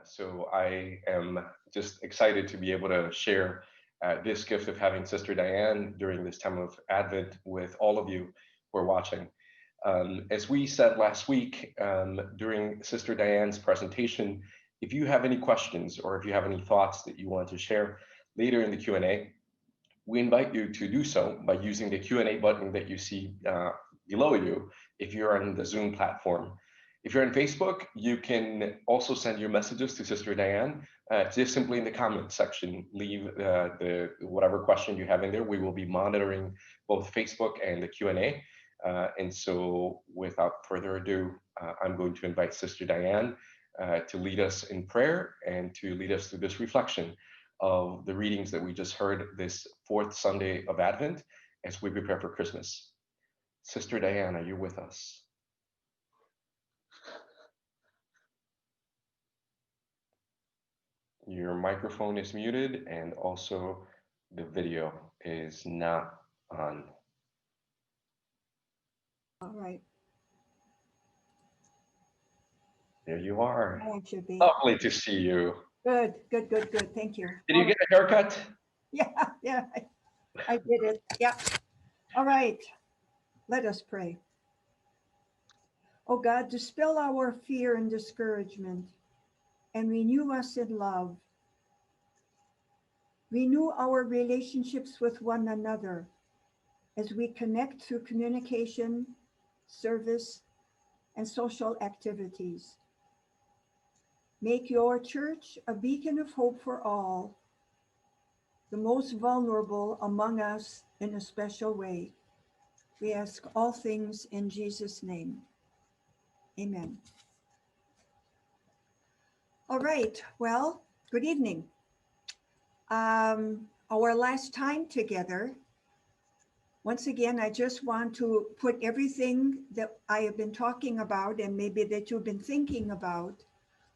So I am just excited to be able to share this gift of having Sister Dianne during this time of Advent with all of you who are watching. As we said last week during Sister Dianne's presentation, if you have any questions or if you have any thoughts that you want to share later in the Q&A, we invite you to do so by using the Q&A button that you see below you if you're on the Zoom platform. If you're on Facebook, you can also send your messages to Sister Dianne. Just simply in the comments section, leave the whatever question you have in there. We will be monitoring both Facebook and the Q&A. And so without further ado, I'm going to invite Sister Dianne to lead us in prayer and to lead us through this reflection of the readings that we just heard this fourth Sunday of Advent as we prepare for Christmas. Sister Dianne, are you with us? Your microphone is muted and also the video is not on. All right. There you are. It should be. Lovely to see you. Good. Thank you. Did you get a haircut? Yeah, I did it. Yeah. All right. Let us pray. Oh God, dispel our fear and discouragement and renew us in love. Renew our relationships with one another as we connect through communication, service, and social activities. Make your church a beacon of hope for all, the most vulnerable among us in a special way. We ask all things in Jesus' name. Amen. All right, well, good evening. Our last time together, once again, I just want to put everything that I have been talking about and maybe that you've been thinking about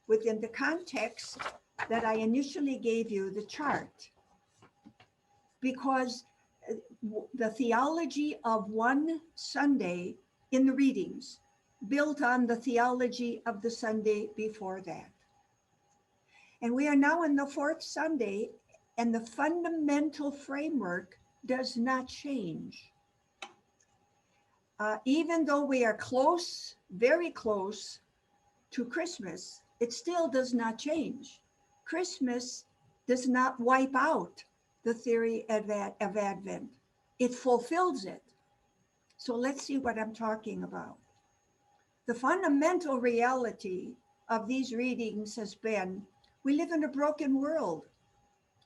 within the context that I initially gave you, the chart. Because the theology of one Sunday in the readings built on the theology of the Sunday before that. And we are now in the fourth Sunday, and the fundamental framework does not change. Even though we are close, very close to Christmas, it still does not change. Christmas does not wipe out the theory of Advent. It fulfills it. So let's see what I'm talking about. The fundamental reality of these readings has been, we live in a broken world.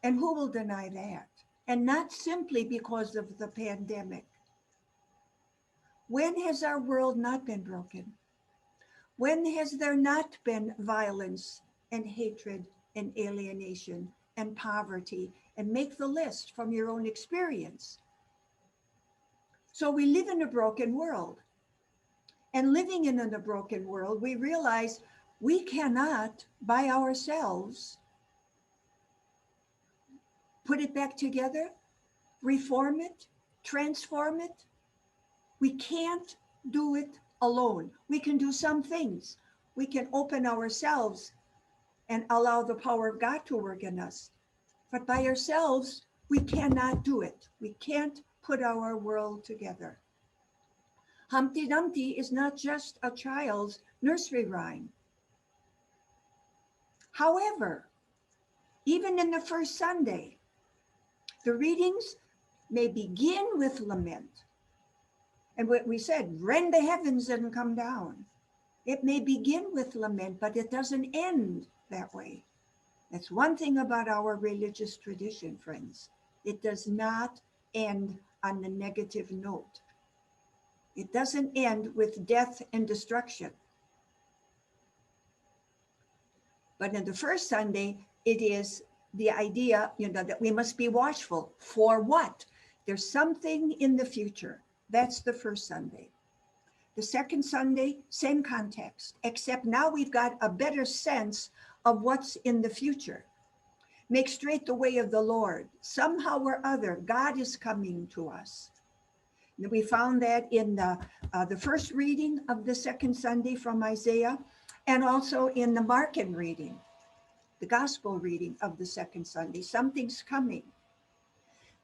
And who will deny that? And not simply because of the pandemic. When has our world not been broken? When has there not been violence and hatred and alienation and poverty? And make the list from your own experience. So we live in a broken world. And living in a broken world, we realize we cannot by ourselves put it back together, reform it, transform it. We can't do it alone. We can do some things. We can open ourselves and allow the power of God to work in us. But by ourselves, we cannot do it. We can't put our world together. Humpty Dumpty is not just a child's nursery rhyme. However, even in the first Sunday, the readings may begin with lament. And what we said, rend the heavens and come down. It may begin with lament, but it doesn't end that way. That's one thing about our religious tradition, friends. It does not end on a negative note. It doesn't end with death and destruction. But in the first Sunday, it is the idea, that we must be watchful. For what? There's something in the future. That's the first Sunday. The second Sunday, same context, except now we've got a better sense of what's in the future. Make straight the way of the Lord. Somehow or other, God is coming to us. And we found that in the first reading of the second Sunday from Isaiah, and also in the Markan reading. the gospel reading of the second Sunday. Something's coming.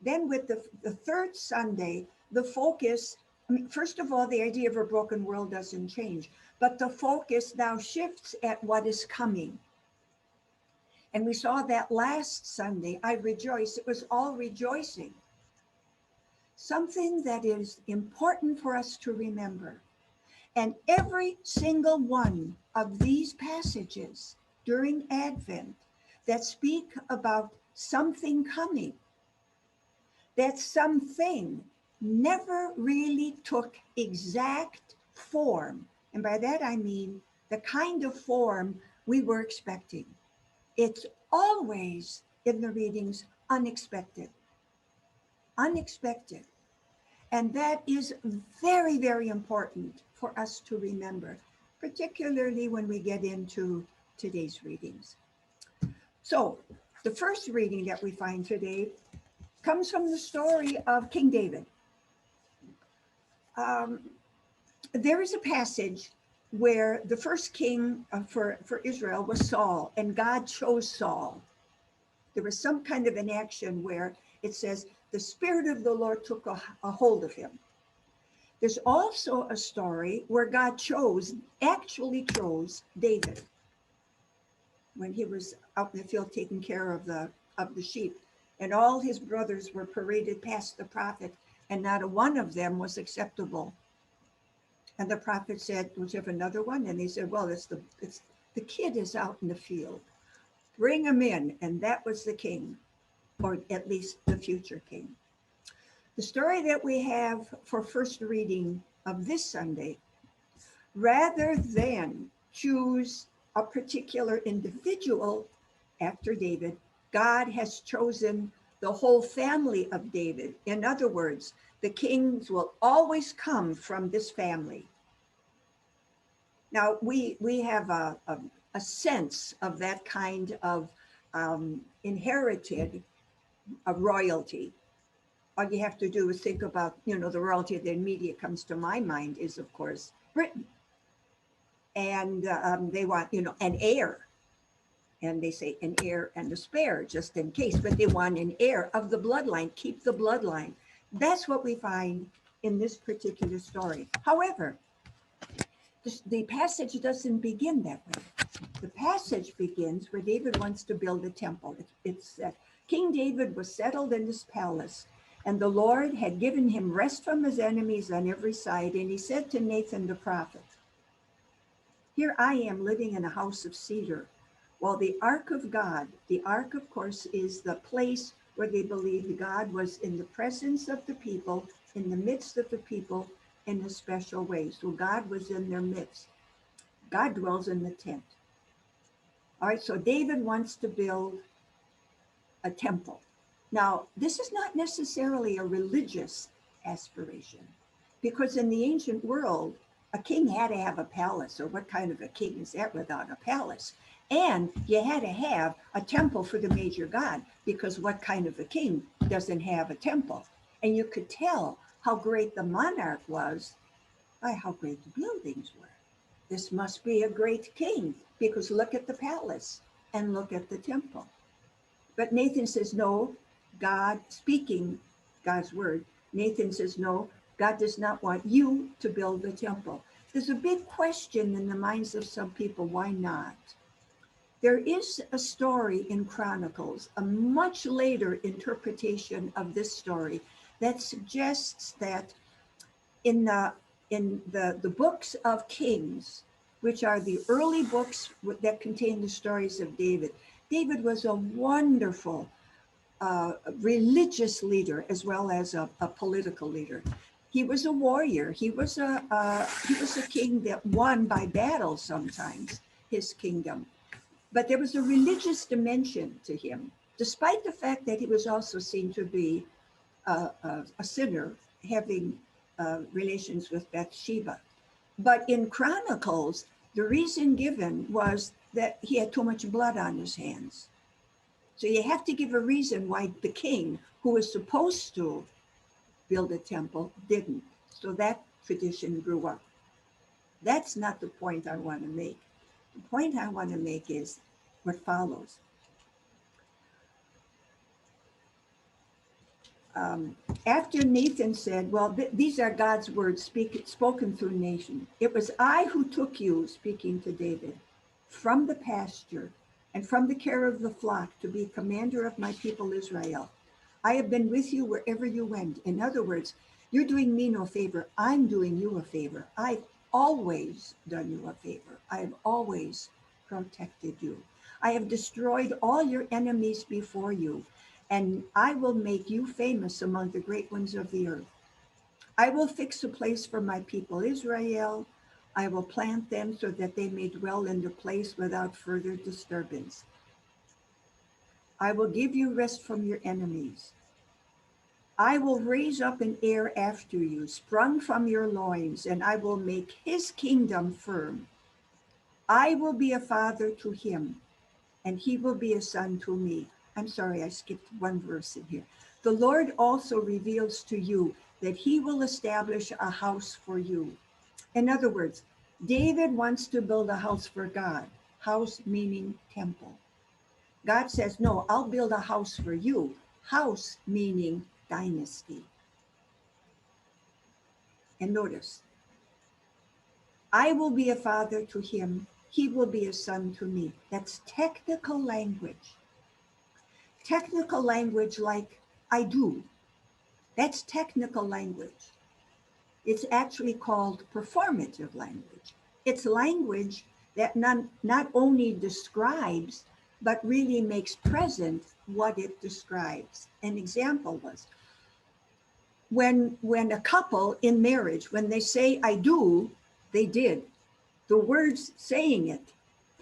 Then with the third Sunday, the focus, I mean, first of all, the idea of a broken world doesn't change, but the focus now shifts at what is coming. And we saw that last Sunday, I rejoice. It was all rejoicing. Something that is important for us to remember. And every single one of these passages during Advent that speak about something coming, that something never really took exact form. And by that I mean the kind of form we were expecting. It's always in the readings unexpected. Unexpected. And that is very, very important for us to remember, particularly when we get into today's readings. So the first reading that we find today comes from the story of King David. There is a passage where the first king for Israel was Saul, and God chose Saul. There was some kind of an action where it says the Spirit of the Lord took a hold of him. There's also a story where God actually chose David when he was out in the field taking care of the sheep, and all his brothers were paraded past the prophet, and not a one of them was acceptable. And the prophet said, "Would you have another one?" And they said, "Well, it's the kid is out in the field. Bring him in." And that was the king, or at least the future king. The story that we have for first reading of this Sunday, rather than choose a particular individual after David, God has chosen the whole family of David. In other words, the kings will always come from this family. Now, we have a sense of that kind of inherited royalty. All you have to do is think about, the royalty that immediately comes to my mind is, of course, Britain. And they want, an heir. And they say an heir and a spare, just in case. But they want an heir of the bloodline, keep the bloodline. That's what we find in this particular story. However, the passage doesn't begin that way. The passage begins where David wants to build a temple. It's that King David was settled in his palace, and the Lord had given him rest from his enemies on every side. And he said to Nathan the prophet, "Here I am living in a house of cedar, while the ark of God," the ark, of course, is the place where they believed God was in the presence of the people, in the midst of the people in a special way. So God was in their midst. God dwells in the tent. All right, so David wants to build a temple. Now, this is not necessarily a religious aspiration, because in the ancient world, a king had to have a palace, or what kind of a king is that without a palace? And you had to have a temple for the major god, because what kind of a king doesn't have a temple? And you could tell how great the monarch was by how great the buildings were. This must be a great king, because look at the palace and look at the temple. But Nathan says, no, God speaking God's word. Nathan says, no, God does not want you to build the temple. There's a big question in the minds of some people. Why not? There is a story in Chronicles, a much later interpretation of this story, that suggests that in the books of Kings, which are the early books that contain the stories of David, David was a wonderful religious leader as well as a political leader. He was a warrior. He was a king that won by battle sometimes his kingdom. But there was a religious dimension to him, despite the fact that he was also seen to be a sinner, having relations with Bathsheba. But in Chronicles, the reason given was that he had too much blood on his hands. So you have to give a reason why the king, who was supposed to build a temple, didn't. So that tradition grew up. That's not the point I want to make. The point I want to make is what follows. after Nathan said, well, these are God's words spoken through nation. It was I who took you, speaking to David, from the pasture and from the care of the flock to be commander of my people Israel. I have been with you wherever you went. In other words, you're doing me no favor. I'm doing you a favor. I've always done you a favor. I have always protected you. I have destroyed all your enemies before you, and I will make you famous among the great ones of the earth. I will fix a place for my people Israel. I will plant them so that they may dwell in the place without further disturbance. I will give you rest from your enemies. I will raise up an heir after you, sprung from your loins, and I will make his kingdom firm. I will be a father to him, and he will be a son to me. I'm sorry, I skipped one verse in here. The Lord also reveals to you that he will establish a house for you. In other words, David wants to build a house for God. House meaning temple. God says, no, I'll build a house for you. House meaning dynasty. And notice, I will be a father to him. He will be a son to me. That's technical language. Technical language like I do. That's technical language. It's actually called performative language. It's language that not only describes, but really makes present what it describes. An example was when a couple in marriage, when they say I do, they did. The words saying it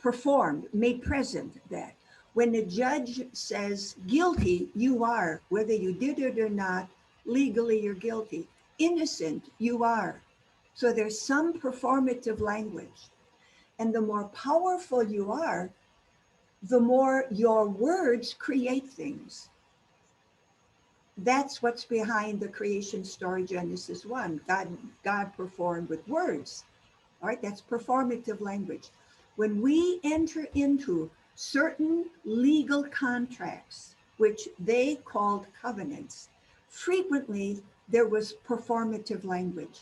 performed, made present that. When the judge says guilty, you are, whether you did it or not, legally you're guilty. Innocent, you are. So there's some performative language. And the more powerful you are, the more your words create things. That's what's behind the creation story, Genesis 1. God performed with words. All right, that's performative language. When we enter into certain legal contracts, which they called covenants, frequently there was performative language.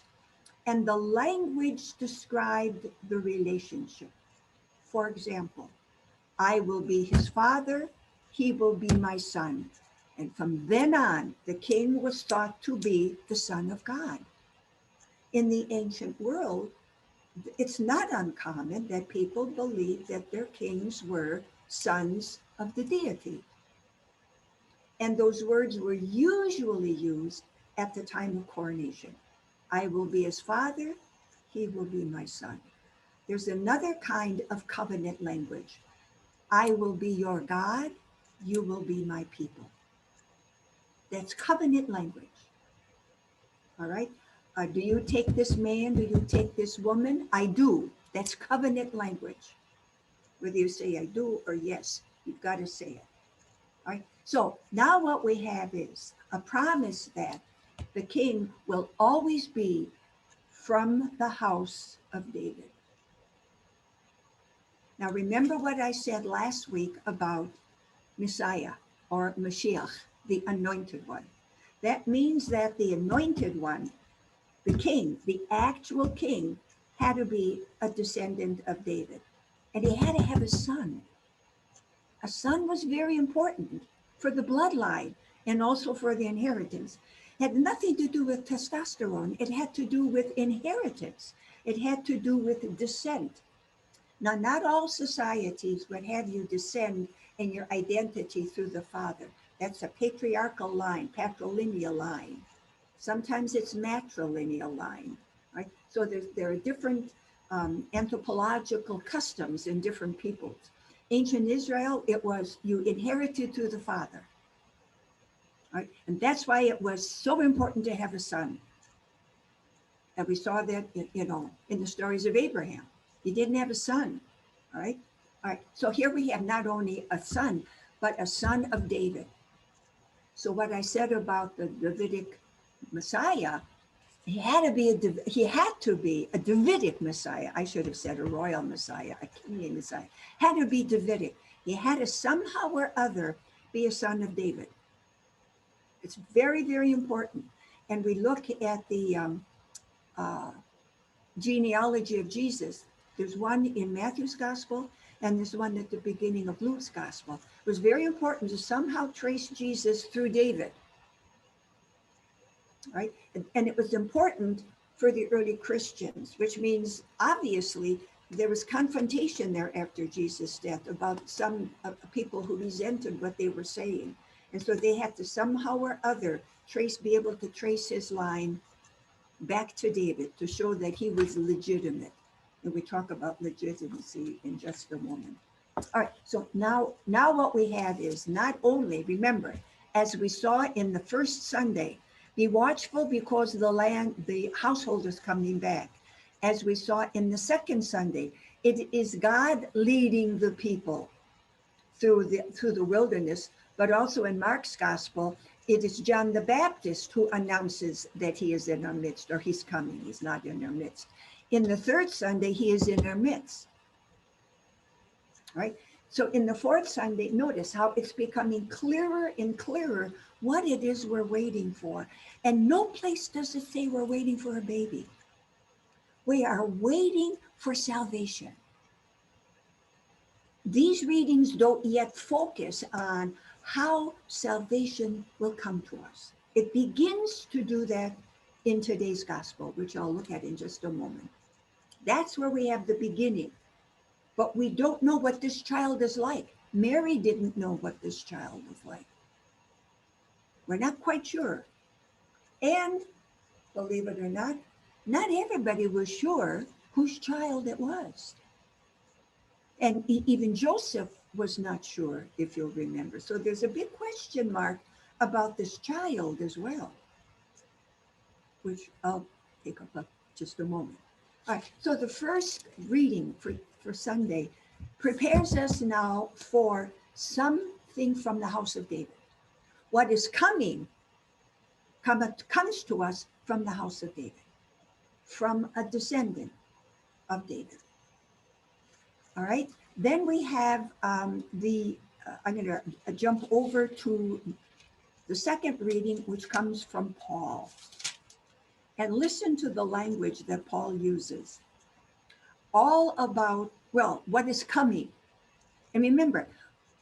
And the language described the relationship. For example, I will be his father, he will be my son. And from then on, the king was thought to be the Son of God. In the ancient world, it's not uncommon that people believed that their kings were sons of the deity. And those words were usually used at the time of coronation. I will be his father, he will be my son. There's another kind of covenant language. I will be your God, you will be my people. That's covenant language. All right? Do you take this man? Do you take this woman? I do. That's covenant language. Whether you say I do or yes, you've got to say it. All right? So now what we have is a promise that the king will always be from the house of David. Now remember what I said last week about Messiah or Mashiach, the anointed one. That means that the anointed one, the king, the actual king, had to be a descendant of David. And he had to have a son. A son was very important for the bloodline and also for the inheritance. It had nothing to do with testosterone. It had to do with inheritance. It had to do with descent. Now, not all societies would have you descend in your identity through the father. That's a patriarchal line, patrilineal line. Sometimes it's matrilineal line, right? So there are different anthropological customs in different peoples. Ancient Israel, it was you inherited through the father, right? And that's why it was so important to have a son. And we saw that, in the stories of Abraham. He didn't have a son, all right? All right, so here we have not only a son, but a son of David. So what I said about the Davidic Messiah, he had to be a Davidic Messiah. I should have said a royal Messiah, a kingly Messiah. Had to be Davidic. He had to somehow or other be a son of David. It's very, very important. And we look at the uh, genealogy of Jesus. There's one in Matthew's gospel, and there's one at the beginning of Luke's gospel. It was very important to somehow trace Jesus through David, right? And it was important for the early Christians, which means obviously there was confrontation there after Jesus' death about some people who resented what they were saying. And so they had to somehow or other be able to trace his line back to David to show that he was legitimate. And we talk about legitimacy in just a moment. All right, so now what we have is not only, remember, as we saw in the first Sunday, be watchful because the household is coming back. As we saw in the second Sunday, it is God leading the people through the wilderness, but also in Mark's gospel, it is John the Baptist who announces that he is in our midst, or he's coming, he's not in our midst. In the third Sunday, he is in our midst, right? So in the fourth Sunday, notice how it's becoming clearer and clearer what it is we're waiting for. And no place does it say we're waiting for a baby. We are waiting for salvation. These readings don't yet focus on how salvation will come to us. It begins to do that in today's gospel, which I'll look at in just a moment. That's where we have the beginning. But we don't know what this child is like. Mary didn't know what this child was like. We're not quite sure. And believe it or not everybody was sure whose child it was. And even Joseph was not sure, if you'll remember. So there's a big question mark about this child as well, which I'll take up just a moment. All right, so the first reading for Sunday prepares us now for something from the house of David. What is coming comes to us from the house of David, from a descendant of David. All right, then we have I'm going to jump over to the second reading, which comes from Paul. And listen to the language that Paul uses. All about, well, what is coming. And remember,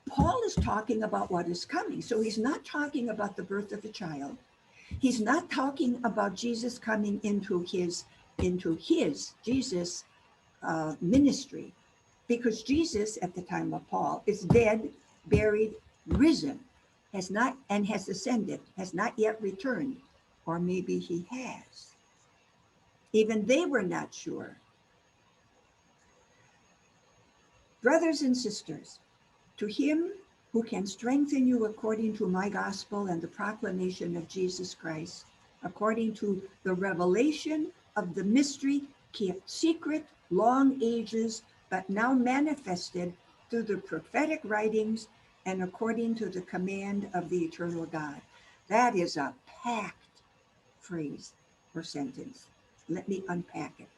Paul is talking about what is coming. So he's not talking about the birth of a child. He's not talking about Jesus coming into his Jesus ministry, because Jesus at the time of Paul is dead, buried, risen, has ascended, has not yet returned, or maybe he has. Even they were not sure. Brothers and sisters, to him who can strengthen you according to my gospel and the proclamation of Jesus Christ, according to the revelation of the mystery kept secret long ages, but now manifested through the prophetic writings and according to the command of the eternal God. That is a packed phrase or sentence. Let me unpack it.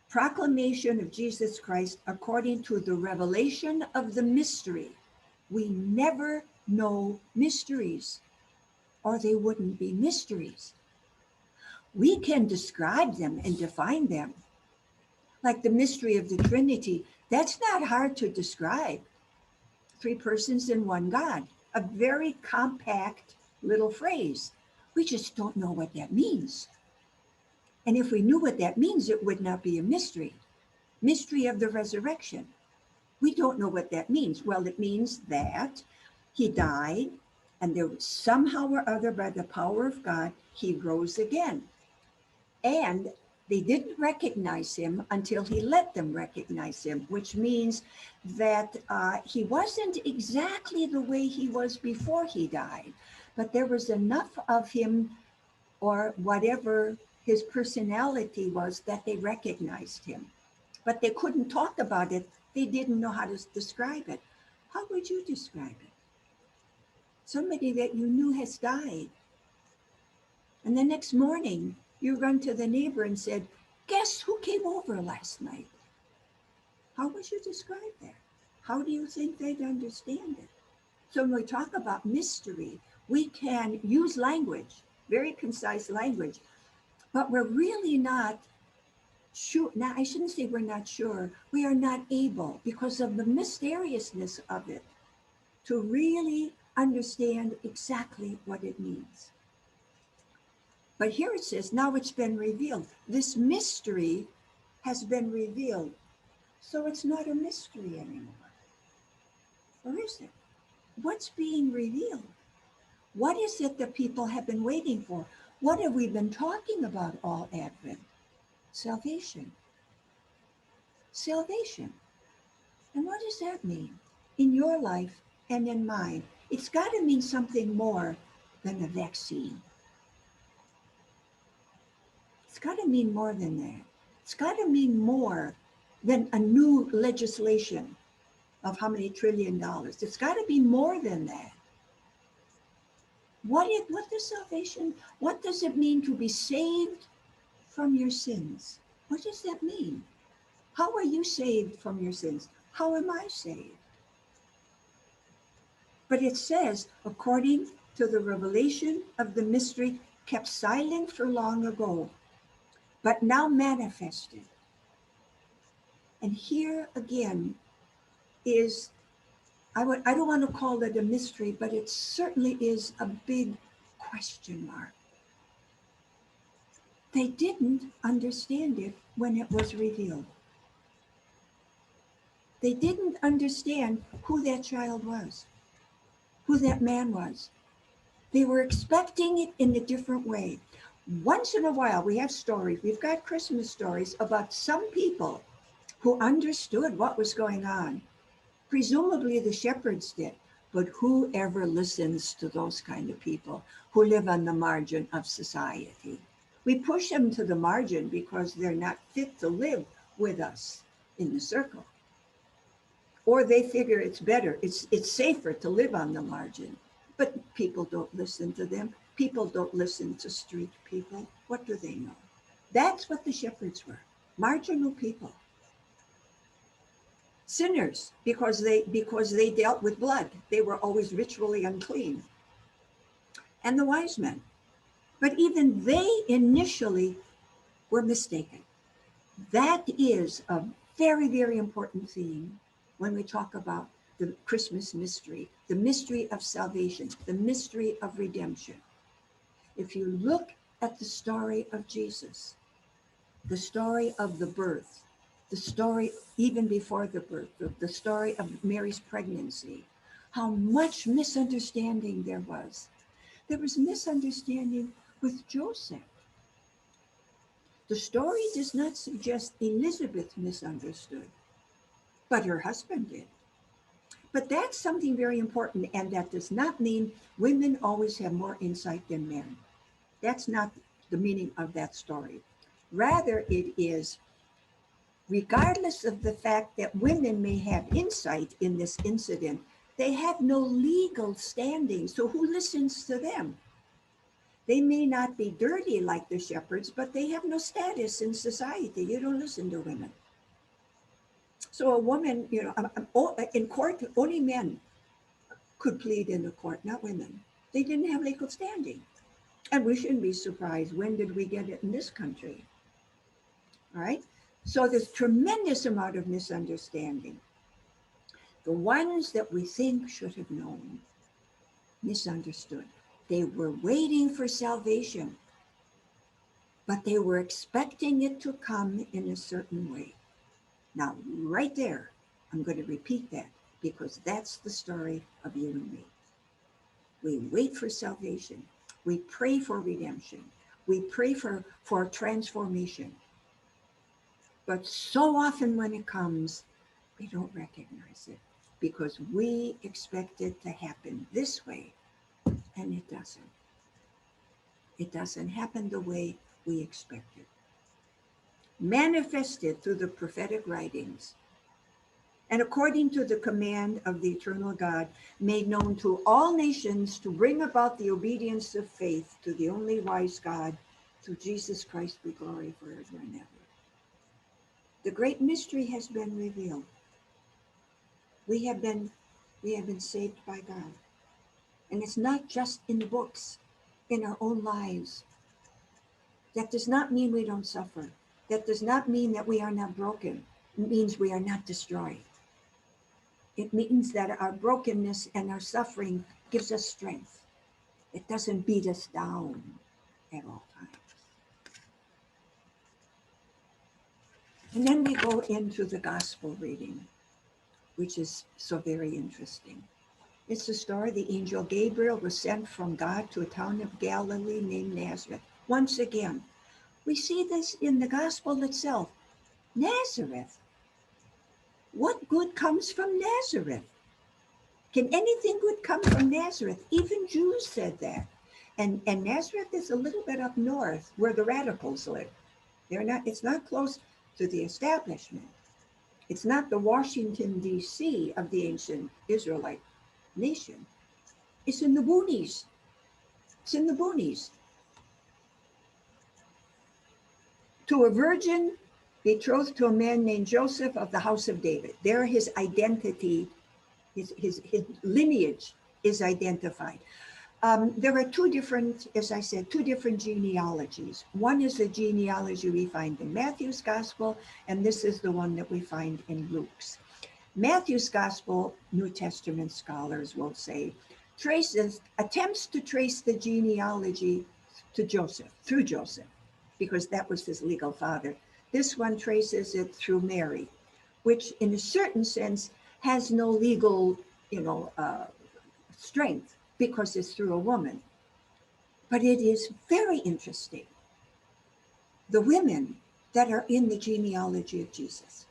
Proclamation of Jesus Christ according to the revelation of the mystery. We never know mysteries, or they wouldn't be mysteries. We can describe them and define them. Like the mystery of the Trinity, that's not hard to describe. 3 persons in one God, a very compact little phrase. We just don't know what that means. And if we knew what that means, it would not be a mystery. Mystery of the resurrection. We don't know what that means. Well, it means that he died, and there was somehow or other, by the power of God, he rose again. And they didn't recognize him until he let them recognize him, which means that he wasn't exactly the way he was before he died, but there was enough of him, or whatever his personality was, that they recognized him. But they couldn't talk about it. They didn't know how to describe it. How would you describe it? Somebody that you knew has died. And the next morning, you run to the neighbor and said, guess who came over last night? How would you describe that? How do you think they'd understand it? So when we talk about mystery, We can use language, very concise language, but we're really not sure. Now, I shouldn't say we're not sure. We are not able, because of the mysteriousness of it, to really understand exactly what it means. But here it says, now it's been revealed. This mystery has been revealed. So it's not a mystery anymore. Or is it? What's being revealed? What is it that people have been waiting for? What have we been talking about all Advent? Salvation. Salvation. And what does that mean in your life and in mine? It's got to mean something more than a vaccine. It's got to mean more than that. It's got to mean more than a new legislation of how many trillion dollars. It's got to be more than that. What does salvation, what does it mean to be saved from your sins? What does that mean? How are you saved from your sins? How am I saved? But it says, according to the revelation of the mystery kept silent for long ago, but now manifested. And here again is, I don't want to call it a mystery, but it certainly is a big question mark. They didn't understand it when it was revealed. They didn't understand who that child was, who that man was. They were expecting it in a different way. Once in a while, we have stories, we've got Christmas stories about some people who understood what was going on. Presumably the shepherds did, but who ever listens to those kind of people who live on the margin of society? We push them to the margin because they're not fit to live with us in the circle. Or they figure it's better, it's safer to live on the margin. But people don't listen to them. People don't listen to street people. What do they know? That's what the shepherds were, marginal people. Sinners, because they dealt with blood. They were always ritually unclean. And the wise men. But even they initially were mistaken. That is a very, very important theme when we talk about the Christmas mystery, the mystery of salvation, the mystery of redemption. If you look at the story of Jesus, the story of the birth, the story even before the birth, the story of Mary's pregnancy, how much misunderstanding there was. There was misunderstanding with Joseph. The story does not suggest Elizabeth misunderstood, but her husband did. But that's something very important, and that does not mean women always have more insight than men. That's not the meaning of that story. Rather, it is, regardless of the fact that women may have insight in this incident, they have no legal standing. So who listens to them? They may not be dirty like the shepherds, but they have no status in society. You don't listen to women. So a woman, in court, only men could plead in the court, not women. They didn't have legal standing. And we shouldn't be surprised. When did we get it in this country? All right. So there's tremendous amount of misunderstanding. The ones that we think should have known, misunderstood. They were waiting for salvation, but they were expecting it to come in a certain way. Now, right there, I'm going to repeat that because that's the story of you and me. We wait for salvation. We pray for redemption. We pray for transformation. But so often when it comes, we don't recognize it because we expect it to happen this way, and it doesn't. It doesn't happen the way we expect it. Manifested through the prophetic writings, and according to the command of the eternal God, made known to all nations to bring about the obedience of faith to the only wise God, through Jesus Christ be glory forever and ever. The great mystery has been revealed. We have been saved by God. And it's not just in the books, in our own lives. That does not mean we don't suffer. That does not mean that we are not broken. It means we are not destroyed. It means that our brokenness and our suffering gives us strength. It doesn't beat us down at all times. And then we go into the gospel reading, which is so very interesting. It's the story the angel Gabriel was sent from God to a town of Galilee named Nazareth. Once again, we see this in the gospel itself. Nazareth. What good comes from Nazareth? Can anything good come from Nazareth? Even Jews said that. And Nazareth is a little bit up north where the radicals live. It's not close to the establishment. It's not the Washington, D.C. of the ancient Israelite nation. It's in the boonies. It's in the boonies. To a virgin betrothed to a man named Joseph of the house of David. There his identity, his lineage is identified. There are two different, as I said, two different genealogies. One is the genealogy we find in Matthew's gospel, and this is the one that we find in Luke's. Matthew's gospel, New Testament scholars will say, attempts to trace the genealogy to Joseph, through Joseph, because that was his legal father. This one traces it through Mary, which in a certain sense has no legal, strength because it's through a woman. But it is very interesting, the women that are in the genealogy of Jesus.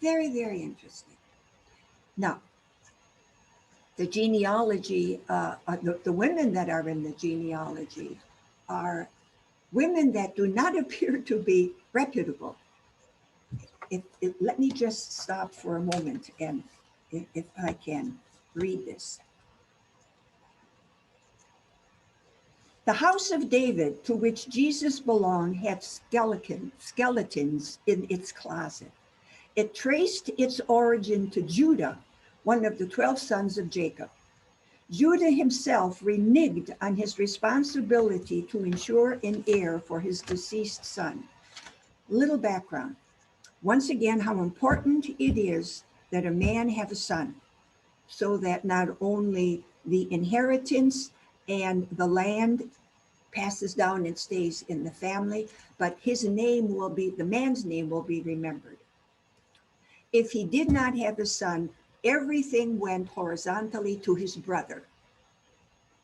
Very, very interesting. Now, the genealogy, the women that are in the genealogy are women that do not appear to be reputable. Let me just stop for a moment and if I can read this. The house of David, to which Jesus belonged, had skeletons in its closet. It traced its origin to Judah, one of the 12 sons of Jacob. Judah himself reneged on his responsibility to ensure an heir for his deceased son. Little background. Once again, how important it is that a man have a son, so that not only the inheritance and the land passes down and stays in the family, but the man's name will be remembered. If he did not have a son, everything went horizontally to his brother.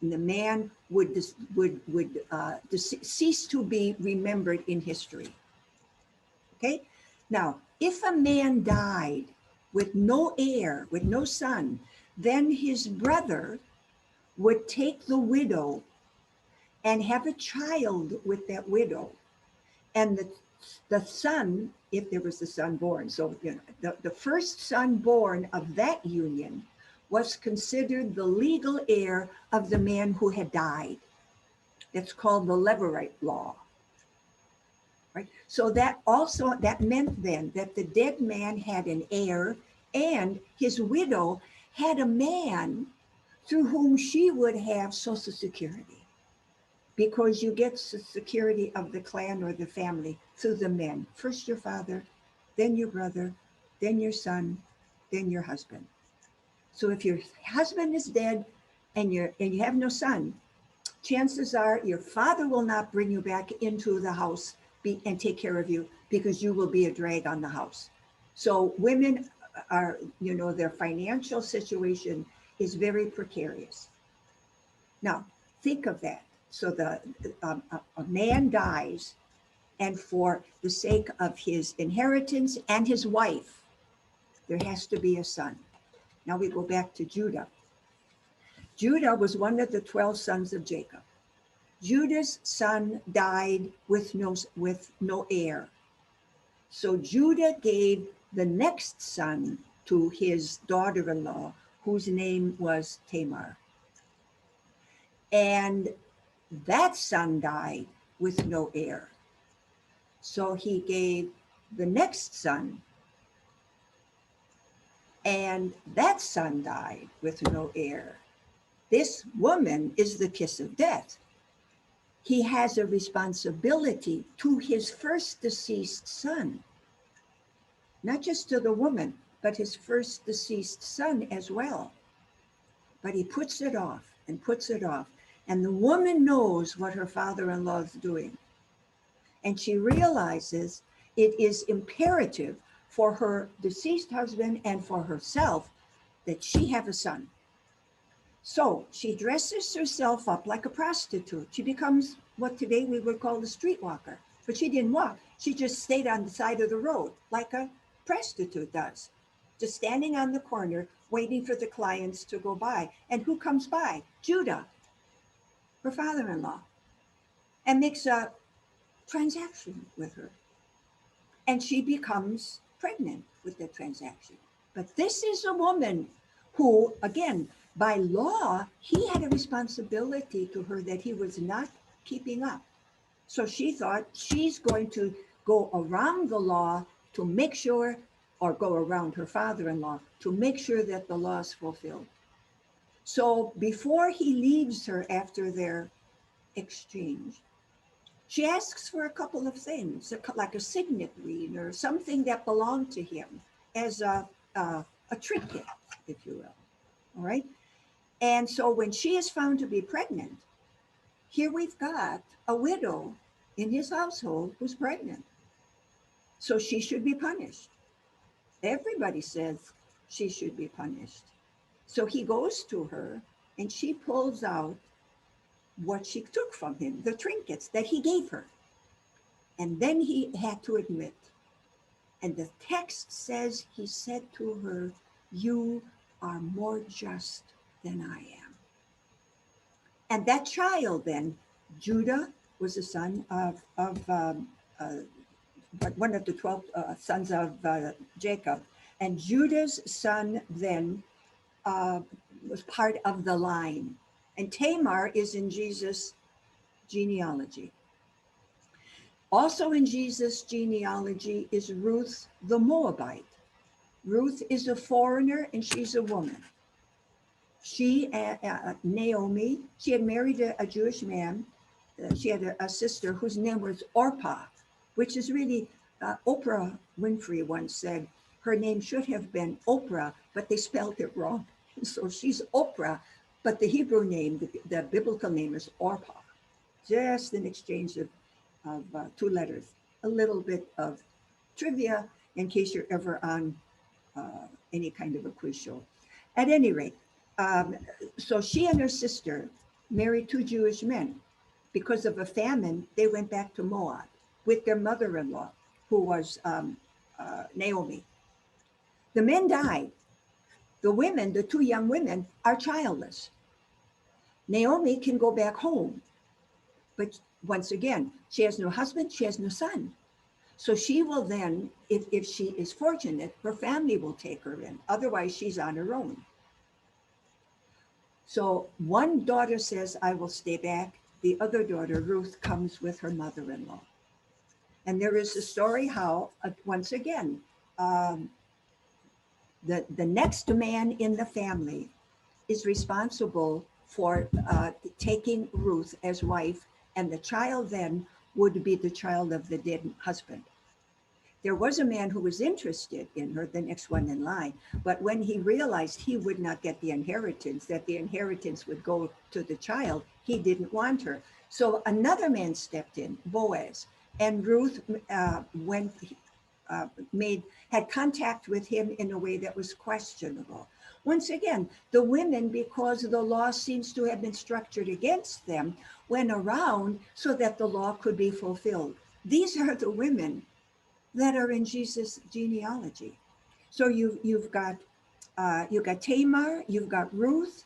And the man would cease to be remembered in history. Okay? Now, if a man died with no heir, with no son, then his brother would take the widow and have a child with that widow. And the son, if there was a son born, so the first son born of that union was considered the legal heir of the man who had died. That's called the Levirate law. Right? So that meant then that the dead man had an heir and his widow had a man through whom she would have Social Security, because you get the security of the clan or the family through the men. First your father, then your brother, then your son, then your husband. So if your husband is dead and you have no son, chances are your father will not bring you back into the house and take care of you, because you will be a drag on the house. So women are, their financial situation is very precarious. Now, think of that. So a man dies, and for the sake of his inheritance and his wife, there has to be a son. Now we go back to Judah. Judah was one of the 12 sons of Jacob. Judah's son died with no heir. So Judah gave the next son to his daughter-in-law, whose name was Tamar. And that son died with no heir. So he gave the next son, and that son died with no heir. This woman is the kiss of death. He has a responsibility to his first deceased son, not just to the woman, but his first deceased son as well. But he puts it off and puts it off. And the woman knows what her father-in-law is doing. And she realizes it is imperative for her deceased husband and for herself that she have a son. So she dresses herself up like a prostitute. She becomes what today we would call a streetwalker. But she didn't walk. She just stayed on the side of the road like a prostitute does, just standing on the corner waiting for the clients to go by. And who comes by? Judah, her father-in-law, and makes a transaction with her. And she becomes pregnant with the transaction. But this is a woman who, again, by law, he had a responsibility to her that he was not keeping up. So she thought she's going to go around the law to make sure, or go around her father-in-law to make sure that the law is fulfilled. So before he leaves her after their exchange, she asks for a couple of things, like a signet ring or something that belonged to him as a trinket, if you will. All right. And so when she is found to be pregnant, here we've got a widow in his household who's pregnant. So she should be punished. Everybody says she should be punished. So he goes to her and she pulls out what she took from him, the trinkets that he gave her. And then he had to admit, and the text says he said to her, "You are more just than I am." And that child then, Judah, was the son of one of the 12 sons of Jacob. And Judah's son then was part of the line. And Tamar is in Jesus' genealogy. Also in Jesus' genealogy is Ruth the Moabite. Ruth is a foreigner and she's a woman. She, Naomi, she had married a Jewish man. She had a sister whose name was Orpah, which is really, Oprah Winfrey once said her name should have been Oprah, but they spelled it wrong. So she's Oprah, but the Hebrew name, the biblical name is Orpah. Just an exchange of two letters. A little bit of trivia in case you're ever on any kind of a quiz show. At any rate, so she and her sister married two Jewish men. Because of a famine, they went back to Moab with their mother-in-law, who was Naomi. The men died. The women, the two young women, are childless. Naomi can go back home. But once again, she has no husband, she has no son. So she will then, if she is fortunate, her family will take her in. Otherwise, she's on her own. So one daughter says, "I will stay back." The other daughter, Ruth, comes with her mother-in-law. And there is a story how, once again, the next man in the family is responsible for taking Ruth as wife, and the child then would be the child of the dead husband. There was a man who was interested in her, the next one in line, but when he realized he would not get the inheritance, that the inheritance would go to the child, he didn't want her. So another man stepped in, Boaz, and Ruth had contact with him in a way that was questionable. Once again, the women, because the law seems to have been structured against them, went around so that the law could be fulfilled. These are the women that are in Jesus' genealogy. So you've got Tamar, you've got Ruth.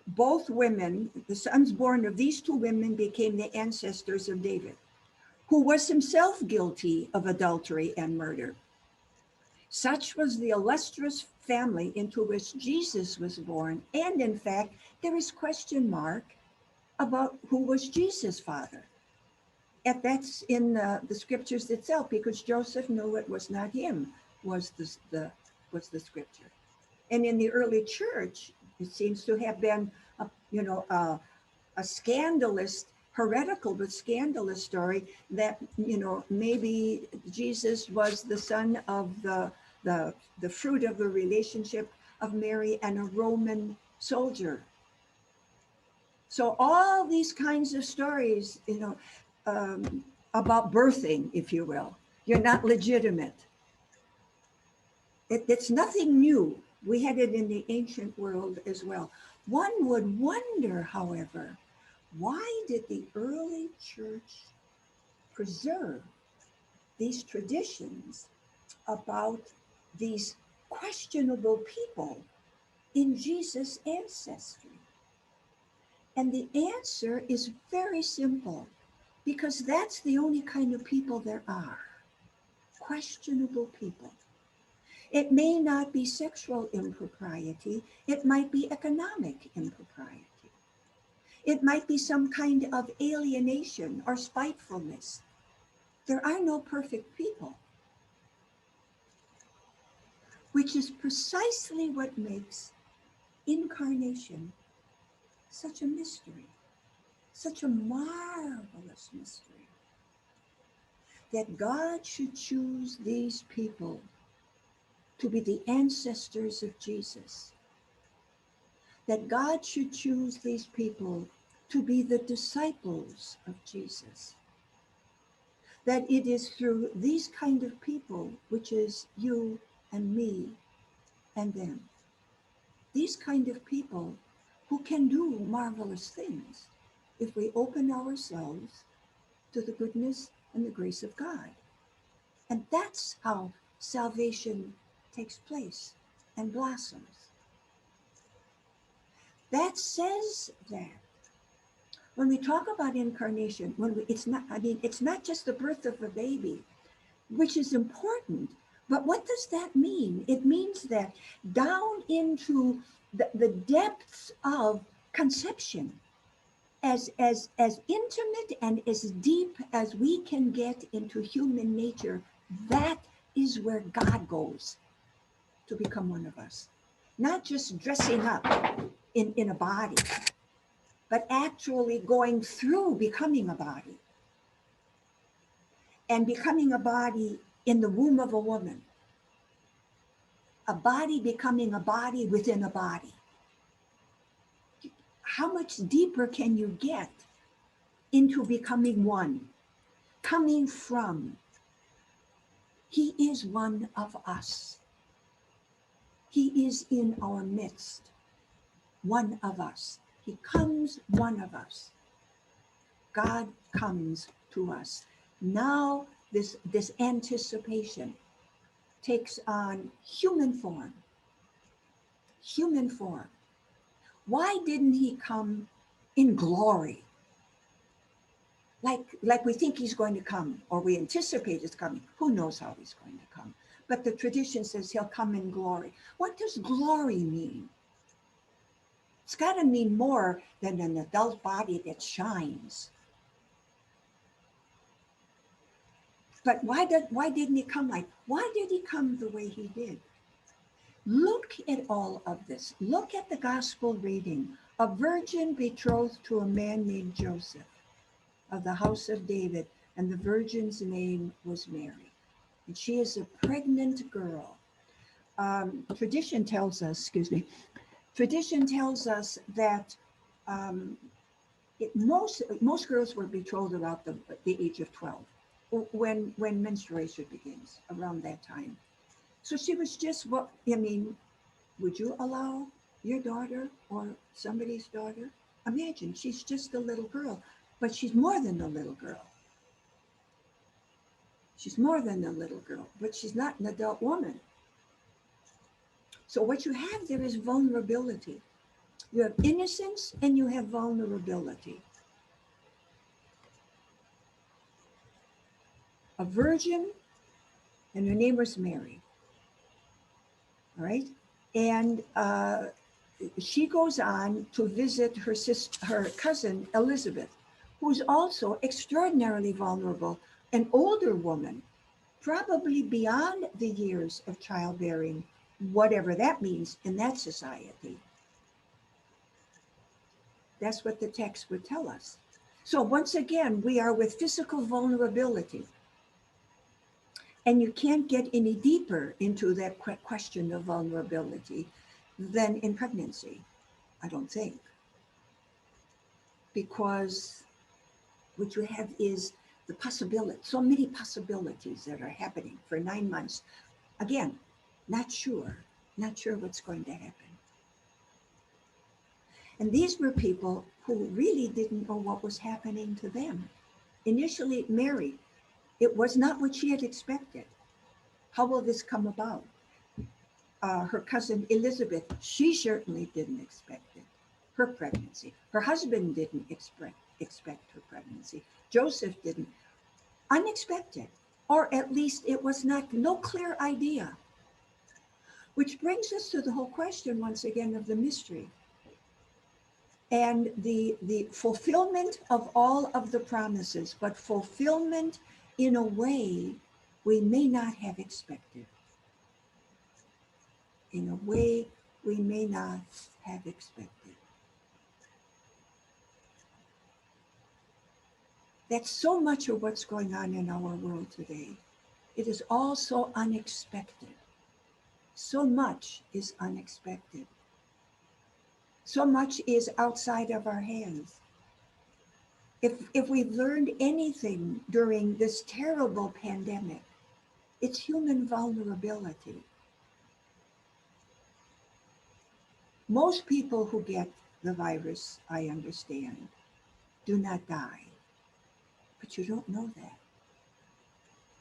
Both women, the sons born of these two women, became the ancestors of David, who was himself guilty of adultery and murder. Such was the illustrious family into which Jesus was born. And in fact, there is question mark about who was Jesus' father. And that's in the scriptures itself, because Joseph knew it was not him, was the scripture. And in the early church, It seems to have been, a scandalous, heretical but scandalous story that maybe Jesus was the son of the fruit of the relationship of Mary and a Roman soldier. So all these kinds of stories, about birthing, if you will, you're not legitimate. It's nothing new. We had it in the ancient world as well. One would wonder, however, why did the early church preserve these traditions about these questionable people in Jesus' ancestry? And the answer is very simple, because that's the only kind of people there are. Questionable people. It may not be sexual impropriety, it might be economic impropriety. It might be some kind of alienation or spitefulness. There are no perfect people, which is precisely what makes incarnation such a mystery, such a marvelous mystery, that God should choose these people to be the ancestors of Jesus, that God should choose these people to be the disciples of Jesus, that it is through these kind of people, which is you and me and them, these kind of people who can do marvelous things if we open ourselves to the goodness and the grace of God. And that's how salvation takes place and blossoms. That says that when we talk about incarnation, it's not just the birth of a baby, which is important, but what does that mean? It means that down into the depths of conception, as intimate and as deep as we can get into human nature, that is where God goes to become one of us. Not just dressing up in a body, but actually going through becoming a body, and becoming a body in the womb of a woman, a body becoming a body within a body. How much deeper can you get into becoming one, coming from? He is one of us. He is in our midst, one of us. He comes one of us. God comes to us. Now this anticipation takes on human form. Human form. Why didn't he come in glory? Like we think he's going to come, or we anticipate he's coming. Who knows how he's going to come? But the tradition says he'll come in glory. What does glory mean? It's got to mean more than an adult body that shines. But why didn't he come why did he come the way he did? Look at all of this. Look at the gospel reading. A virgin betrothed to a man named Joseph of the house of David, and the virgin's name was Mary. And she is a pregnant girl. Tradition tells us that most girls were betrothed about the age of 12, when menstruation begins, around that time. So she was just would you allow your daughter or somebody's daughter? Imagine, she's just a little girl, but she's more than a little girl. She's more than a little girl, but she's not an adult woman. So what you have there is vulnerability. You have innocence and you have vulnerability. A virgin, and her name was Mary. All right? And she goes on to visit her cousin Elizabeth, who's also extraordinarily vulnerable, an older woman, probably beyond the years of childbearing, whatever that means in that society. That's what the text would tell us. So once again, we are with physical vulnerability. And you can't get any deeper into that question of vulnerability than in pregnancy, I don't think. Because what you have is the possibility, so many possibilities that are happening for 9 months. Again, not sure what's going to happen. And these were people who really didn't know what was happening to them. Initially, Mary, it was not what she had expected. How will this come about? Her cousin Elizabeth, she certainly didn't expect it, her pregnancy. Her husband didn't expect her pregnancy. Joseph didn't. Unexpected, or at least it was no clear idea. Which brings us to the whole question once again of the mystery and the fulfillment of all of the promises, but fulfillment in a way we may not have expected. In a way we may not have expected. That's so much of what's going on in our world today. It is all so unexpected. So much is unexpected. So much is outside of our hands. If we've learned anything during this terrible pandemic, it's human vulnerability. Most people who get the virus, I understand, do not die. But you don't know that.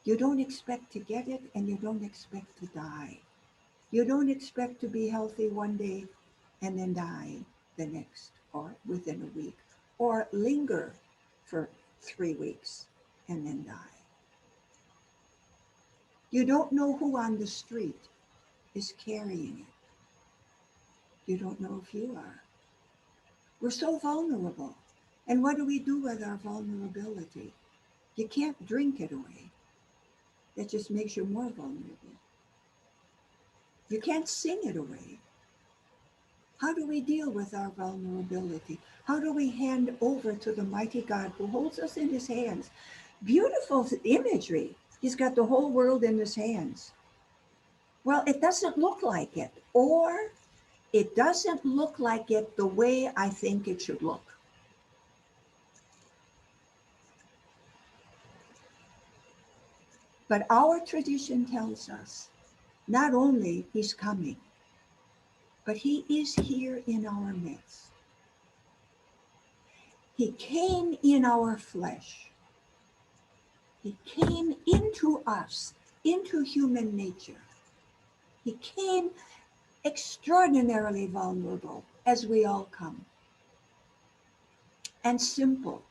You don't expect to get it, and you don't expect to die. You don't expect to be healthy one day and then die the next, or within a week, or linger for 3 weeks and then die. You don't know who on the street is carrying it. You don't know if you are. We're so vulnerable. And what do we do with our vulnerability? You can't drink it away. That just makes you more vulnerable. You can't sing it away. How do we deal with our vulnerability? How do we hand over to the mighty God who holds us in his hands? Beautiful imagery. He's got the whole world in his hands. Well, it doesn't look like it, or it doesn't look like it the way I think it should look. But our tradition tells us not only he's coming, but he is here in our midst. He came in our flesh. He came into us, into human nature. He came extraordinarily vulnerable, as we all come, and simple,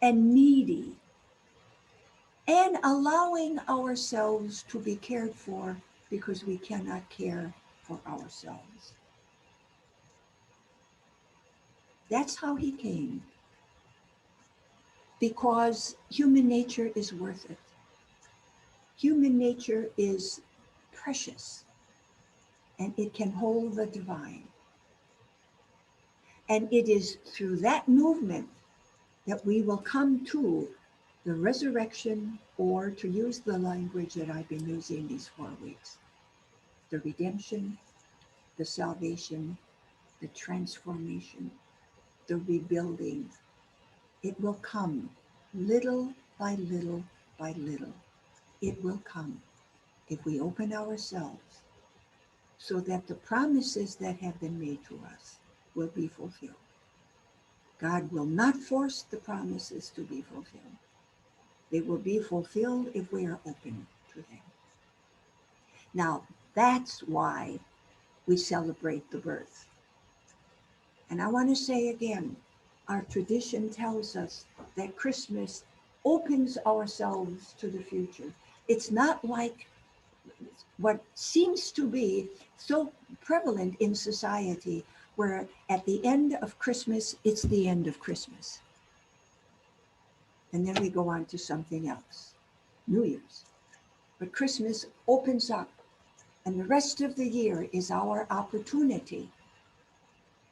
and needy, and allowing ourselves to be cared for because we cannot care for ourselves. That's how he came, because human nature is worth it. Human nature is precious, and it can hold the divine. And it is through that movement that we will come to the resurrection, or to use the language that I've been using these 4 weeks, the redemption, the salvation, the transformation, the rebuilding. It will come little by little by little. It will come if we open ourselves so that the promises that have been made to us will be fulfilled. God will not force the promises to be fulfilled. They will be fulfilled if we are open to them. Now, that's why we celebrate the birth. And I want to say again, our tradition tells us that Christmas opens ourselves to the future. It's not like what seems to be so prevalent in society, where at the end of Christmas, it's the end of Christmas. And then we go on to something else, New Year's. But Christmas opens up, and the rest of the year is our opportunity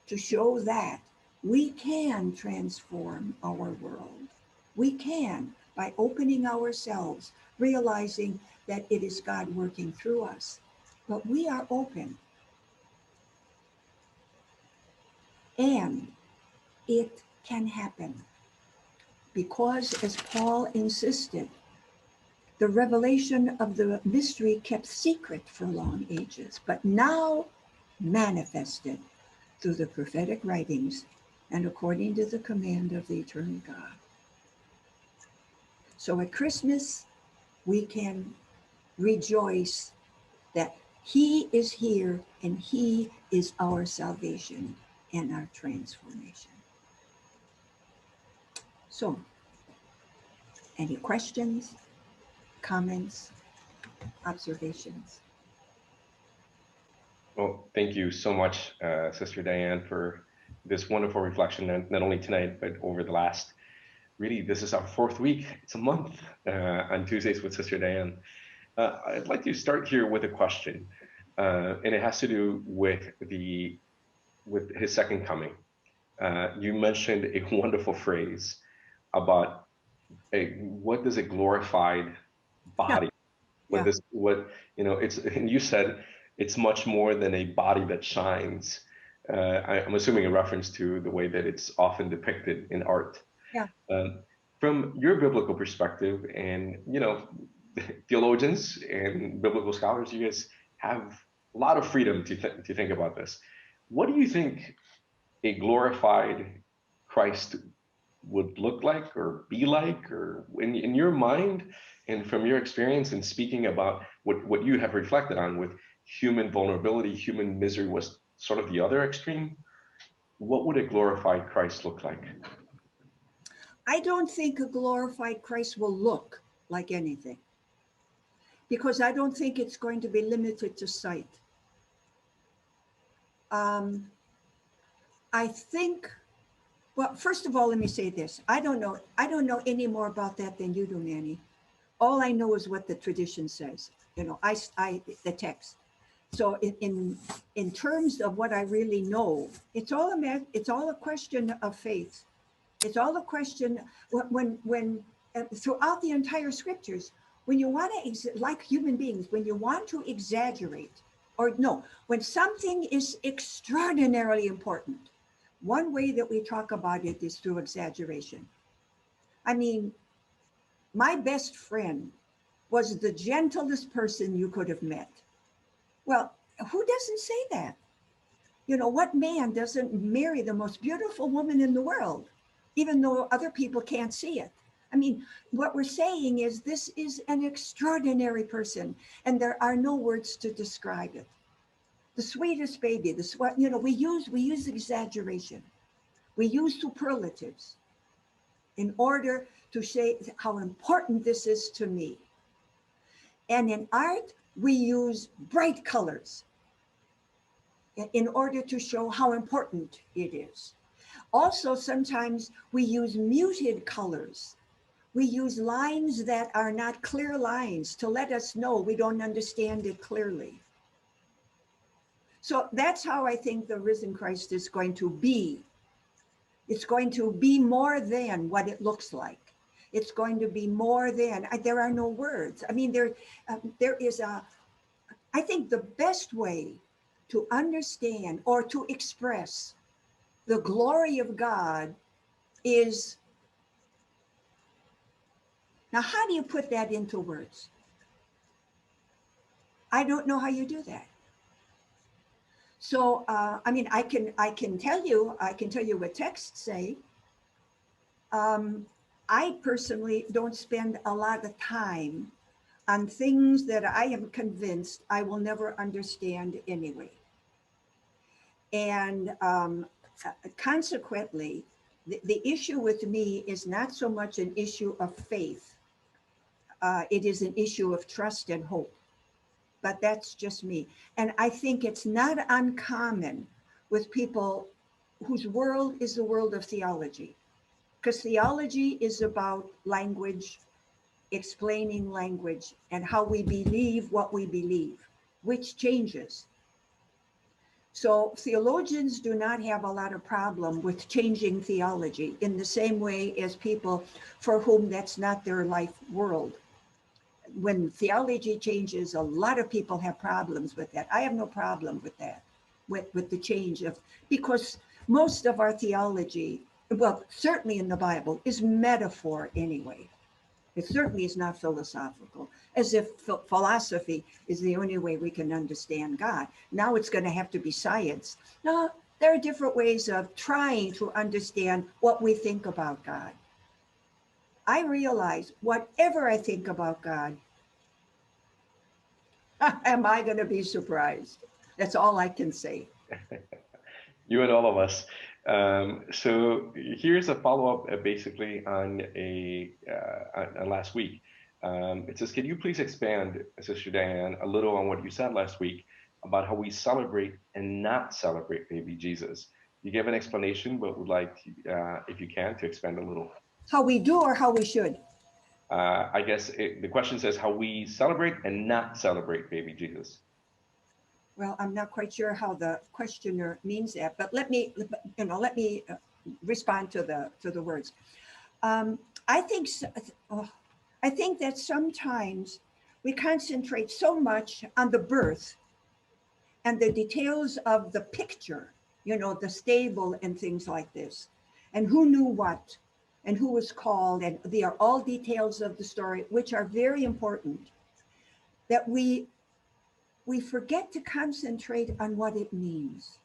to show that we can transform our world. We can, by opening ourselves, realizing that it is God working through us. But we are open, and it can happen. Because, as Paul insisted, the revelation of the mystery kept secret for long ages, but now manifested through the prophetic writings and according to the command of the eternal God. So at Christmas, we can rejoice that He is here and He is our salvation and our transformation. So, any questions, comments, observations? Well, thank you so much, Sister Dianne, for this wonderful reflection, and not only tonight, but over the last, really, this is our fourth week. It's a month on Tuesdays with Sister Dianne. I'd like to start here with a question, and it has to do with His second coming. You mentioned a wonderful phrase about what does a glorified body, Yeah. and you said it's much more than a body that shines. I'm assuming a reference to the way that it's often depicted in art. Yeah. From your biblical perspective, and theologians and biblical scholars, you guys have a lot of freedom to think about this. What do you think a glorified Christ would look like or be like, or in your mind and from your experience in speaking about what you have reflected on with human vulnerability, human misery was sort of the other extreme? What would a glorified Christ look like? I don't think a glorified Christ will look like anything, because I don't think it's going to be limited to sight. I think, well, first of all, let me say this. I don't know any more about that than you do, Manny. All I know is what the tradition says. The text. So in terms of what I really know, it's all a question of faith. It's all a question when throughout the entire scriptures, when you want to, like human beings, when you want to exaggerate, or no, when something is extraordinarily important, one way that we talk about it is through exaggeration. I mean, my best friend was the gentlest person you could have met. Well, who doesn't say that? What man doesn't marry the most beautiful woman in the world, even though other people can't see it? I mean, what we're saying is this is an extraordinary person, and there are no words to describe it. The sweetest baby, we use exaggeration. We use superlatives in order to say how important this is to me. And in art, we use bright colors in order to show how important it is. Also, sometimes we use muted colors. We use lines that are not clear lines to let us know we don't understand it clearly. So that's how I think the risen Christ is going to be. It's going to be more than what it looks like. It's going to be more than, there are no words. I mean, there is I think the best way to understand or to express the glory of God is, now how do you put that into words? I don't know how you do that. So, I mean, I can tell you what texts say. I personally don't spend a lot of time on things that I am convinced I will never understand anyway. And consequently, the issue with me is not so much an issue of faith. It is an issue of trust and hope. But that's just me. And I think it's not uncommon with people whose world is the world of theology, because theology is about language, explaining language, and how we believe what we believe, which changes. So theologians do not have a lot of problem with changing theology in the same way as people for whom that's not their life world. When theology changes, a lot of people have problems with that. I have no problem with that, with the change of, because most of our theology, well, certainly in the Bible, is metaphor anyway. It certainly is not philosophical, as if philosophy is the only way we can understand God. Now it's going to have to be science. No, there are different ways of trying to understand what we think about God. I realize whatever I think about God, am I going to be surprised? That's all I can say. You and all of us. So here's a follow-up basically on on last week. It says, can you please expand, Sister Diane, a little on what you said last week about how we celebrate and not celebrate baby Jesus? You gave an explanation, but would like, if you can, to expand a little. How we do or how we should? I guess the question says how we celebrate and not celebrate baby Jesus. Well, I'm not quite sure how the questioner means that, but let me, let me respond to the words. I think oh, I think that sometimes we concentrate so much on the birth and the details of the picture, the stable and things like this, and who knew what, and who was called, and they are all details of the story, which are very important. That we forget to concentrate on what it means.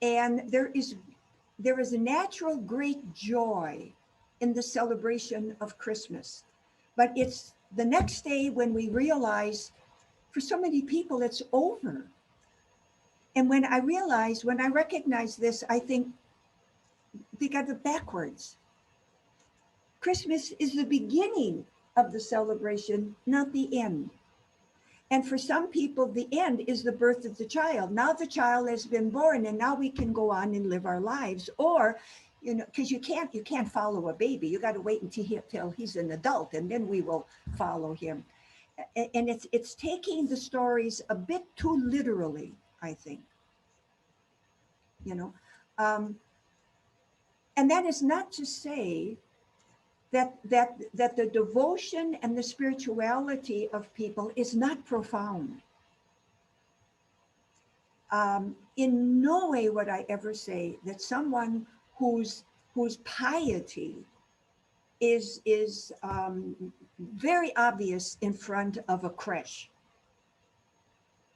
And there is a natural great joy in the celebration of Christmas. But it's the next day when we realize for so many people it's over. And when I recognize this, I think they got it backwards. Christmas is the beginning of the celebration, not the end. And for some people, the end is the birth of the child. Now the child has been born, and now we can go on and live our lives. Or, because you can't follow a baby. You got to wait until he's an adult, and then we will follow him. And it's taking the stories a bit too literally, I think. You know, um, and that is not to say that the devotion and the spirituality of people is not profound. In no way would I ever say that someone whose piety is very obvious in front of a creche,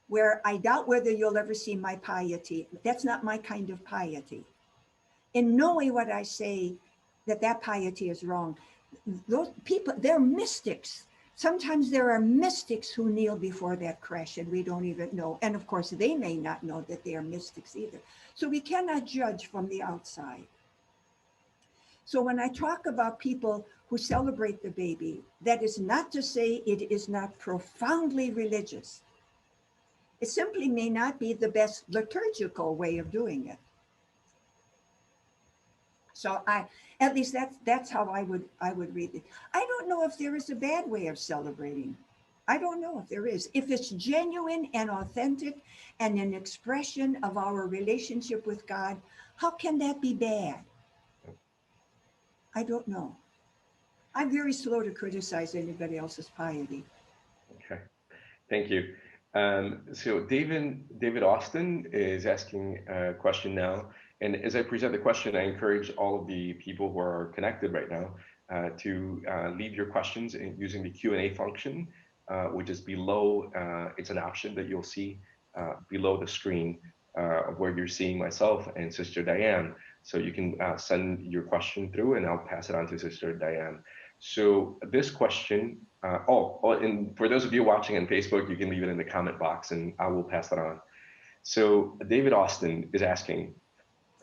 where I doubt whether you'll ever see my piety. That's not my kind of piety. In no way would I say that piety is wrong. Those people, they're mystics. Sometimes there are mystics who kneel before that creche and we don't even know. And of course, they may not know that they are mystics either. So we cannot judge from the outside. So when I talk about people who celebrate the baby, that is not to say it is not profoundly religious. It simply may not be the best liturgical way of doing it. So at least that's how I would read it. I don't know if there is a bad way of celebrating. I don't know if there is. If it's genuine and authentic and an expression of our relationship with God, how can that be bad? I don't know. I'm very slow to criticize anybody else's piety. Okay, thank you. So David Austin is asking a question now. And as I present the question, I encourage all of the people who are connected right now to leave your questions using the Q&A function, which is below. It's an option that you'll see below the screen where you're seeing myself and Sister Diane. So you can send your question through and I'll pass it on to Sister Diane. So this question, and for those of you watching on Facebook, you can leave it in the comment box and I will pass it on. So David Austin is asking,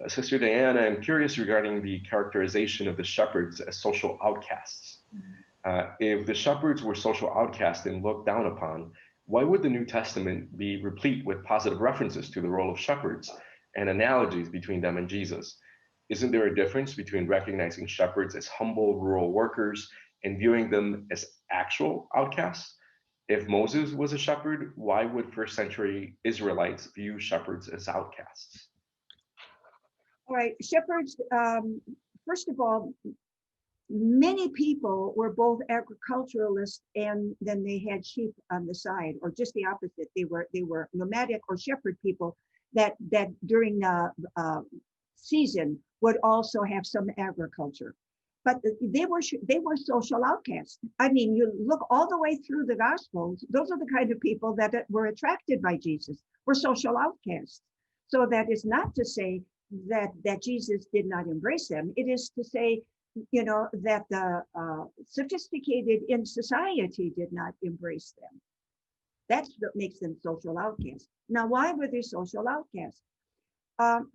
Sister Diane, I'm curious regarding the characterization of the shepherds as social outcasts. If the shepherds were social outcasts and looked down upon, why would the New Testament be replete with positive references to the role of shepherds and analogies between them and Jesus? Isn't there a difference between recognizing shepherds as humble rural workers and viewing them as actual outcasts? If Moses was a shepherd, why would first century Israelites view shepherds as outcasts? All right, shepherds, first of all, many people were both agriculturalists and then they had sheep on the side, or just the opposite. They were nomadic or shepherd people that during the season would also have some agriculture. But they were social outcasts. I mean, you look all the way through the Gospels; those are the kind of people that were attracted by Jesus. Were social outcasts. So that is not to say that Jesus did not embrace them. It is to say, that the sophisticated in society did not embrace them. That's what makes them social outcasts. Now, why were they social outcasts? Um,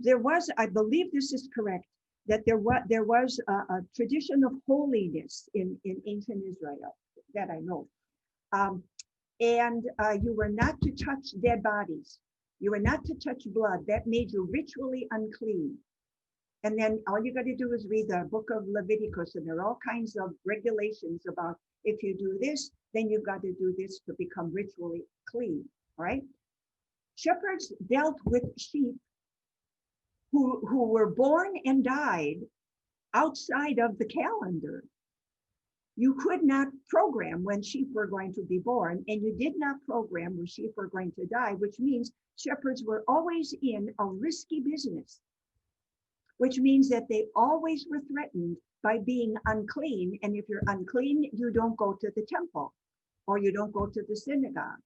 there was, I believe this is correct, that there was a tradition of holiness in ancient Israel that I know. Um, and you were not to touch dead bodies. You were not to touch blood. That made you ritually unclean. And then all you got to do is read the book of Leviticus, and there are all kinds of regulations about if you do this, then you've got to do this to become ritually clean. All right. Shepherds dealt with sheep who were born and died outside of the calendar. You could not program when sheep were going to be born, and you did not program when sheep were going to die, which means shepherds were always in a risky business, which means that they always were threatened by being unclean. And if you're unclean, you don't go to the temple or you don't go to the synagogue.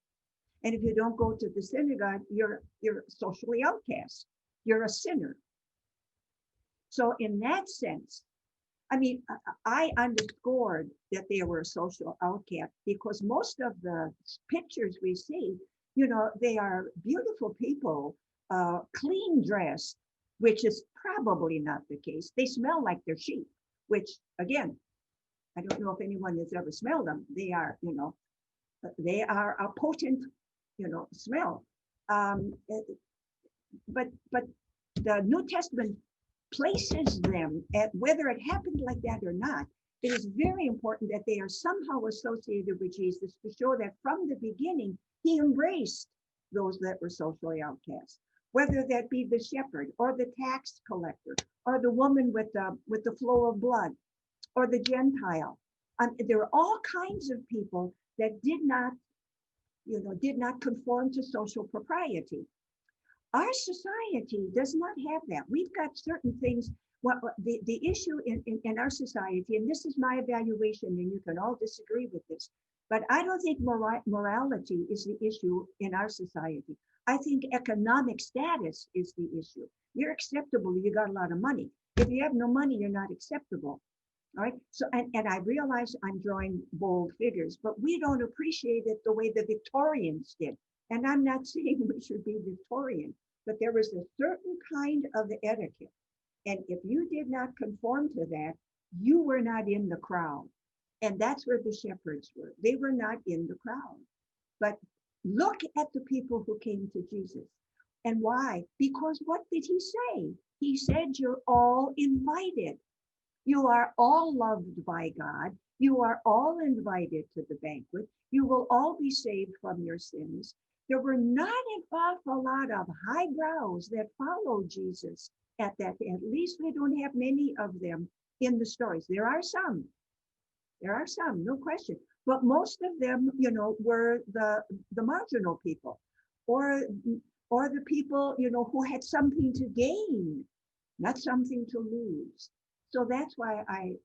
And if you don't go to the synagogue, you're socially outcast. You're a sinner. So in that sense, I mean, I underscored that they were a social outcast because most of the pictures we see, they are beautiful people, clean dressed, which is probably not the case. They smell like they're sheep, which again, I don't know if anyone has ever smelled them. They are, they are a potent, smell. But the New Testament places them at whether it happened like that or not. It is very important that they are somehow associated with Jesus to show that from the beginning, he embraced those that were socially outcast, whether that be the shepherd or the tax collector or the woman with the flow of blood or the Gentile. There are all kinds of people that did not conform to social propriety. Our society does not have that. We've got certain things. The issue in our society, and this is my evaluation, and you can all disagree with this, but I don't think morality is the issue in our society. I think economic status is the issue. You're acceptable, you got a lot of money. If you have no money, you're not acceptable. All right. So, and I realize I'm drawing bold figures, but we don't appreciate it the way the Victorians did. And I'm not saying we should be Victorian, but there was a certain kind of etiquette. And if you did not conform to that, you were not in the crowd. And that's where the shepherds were. They were not in the crowd. But look at the people who came to Jesus. And why? Because what did he say? He said, you're all invited. You are all loved by God. You are all invited to the banquet. You will all be saved from your sins. There were not an awful lot of highbrows that followed Jesus at that. At least we don't have many of them in the stories. There are some, no question. But most of them, were the marginal people, or the people, who had something to gain, not something to lose. So that's why I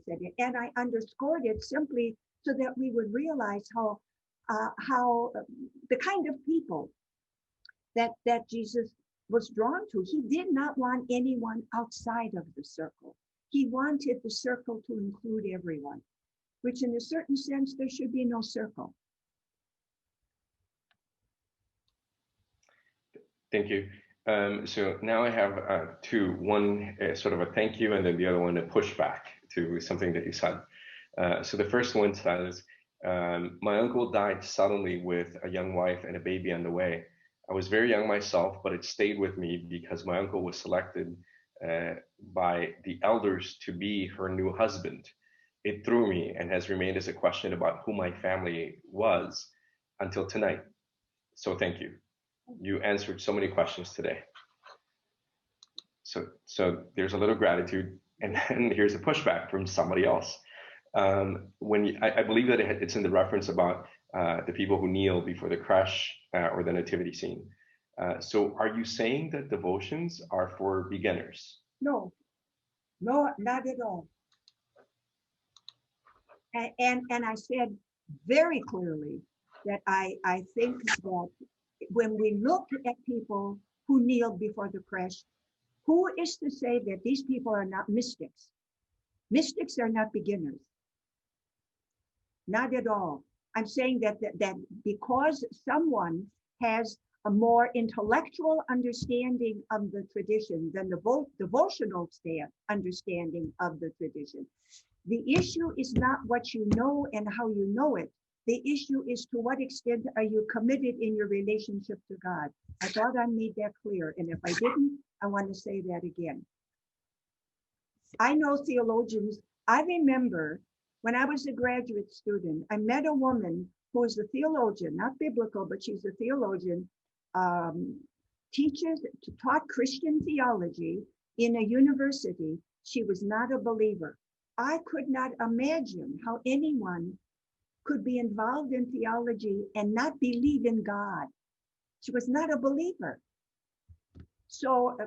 said it, and I underscored it simply so that we would realize how the kind of people that Jesus was drawn to. He did not want anyone outside of the circle. He wanted the circle to include everyone, which in a certain sense, there should be no circle. Thank you. So now I have two, one sort of a thank you and then the other one a pushback to something that you said. So the first one says, my uncle died suddenly with a young wife and a baby on the way. I was very young myself, but it stayed with me because my uncle was selected by the elders to be her new husband. it threw me and has remained as a question about who my family was until tonight. So thank you. You answered so many questions today. So there's a little gratitude, and then here's a pushback from somebody else. I believe that it's in the reference about the people who kneel before the crash or the nativity scene. So are you saying that devotions are for beginners? No, no, not at all. And I said very clearly that I think that when we look at people who kneel before the crash, who is to say that these people are not mystics? Mystics are not beginners. Not at all. I'm saying that because someone has a more intellectual understanding of the tradition than the devotional understanding of the tradition. The issue is not what you know and how you know it. The issue is to what extent are you committed in your relationship to God. I thought I made that clear. And if I didn't, I want to say that again. I know theologians. I remember when I was a graduate student, I met a woman who is a theologian, not biblical, but she's a theologian, taught Christian theology in a university. She was not a believer. I could not imagine how anyone could be involved in theology and not believe in God. She was not a believer. So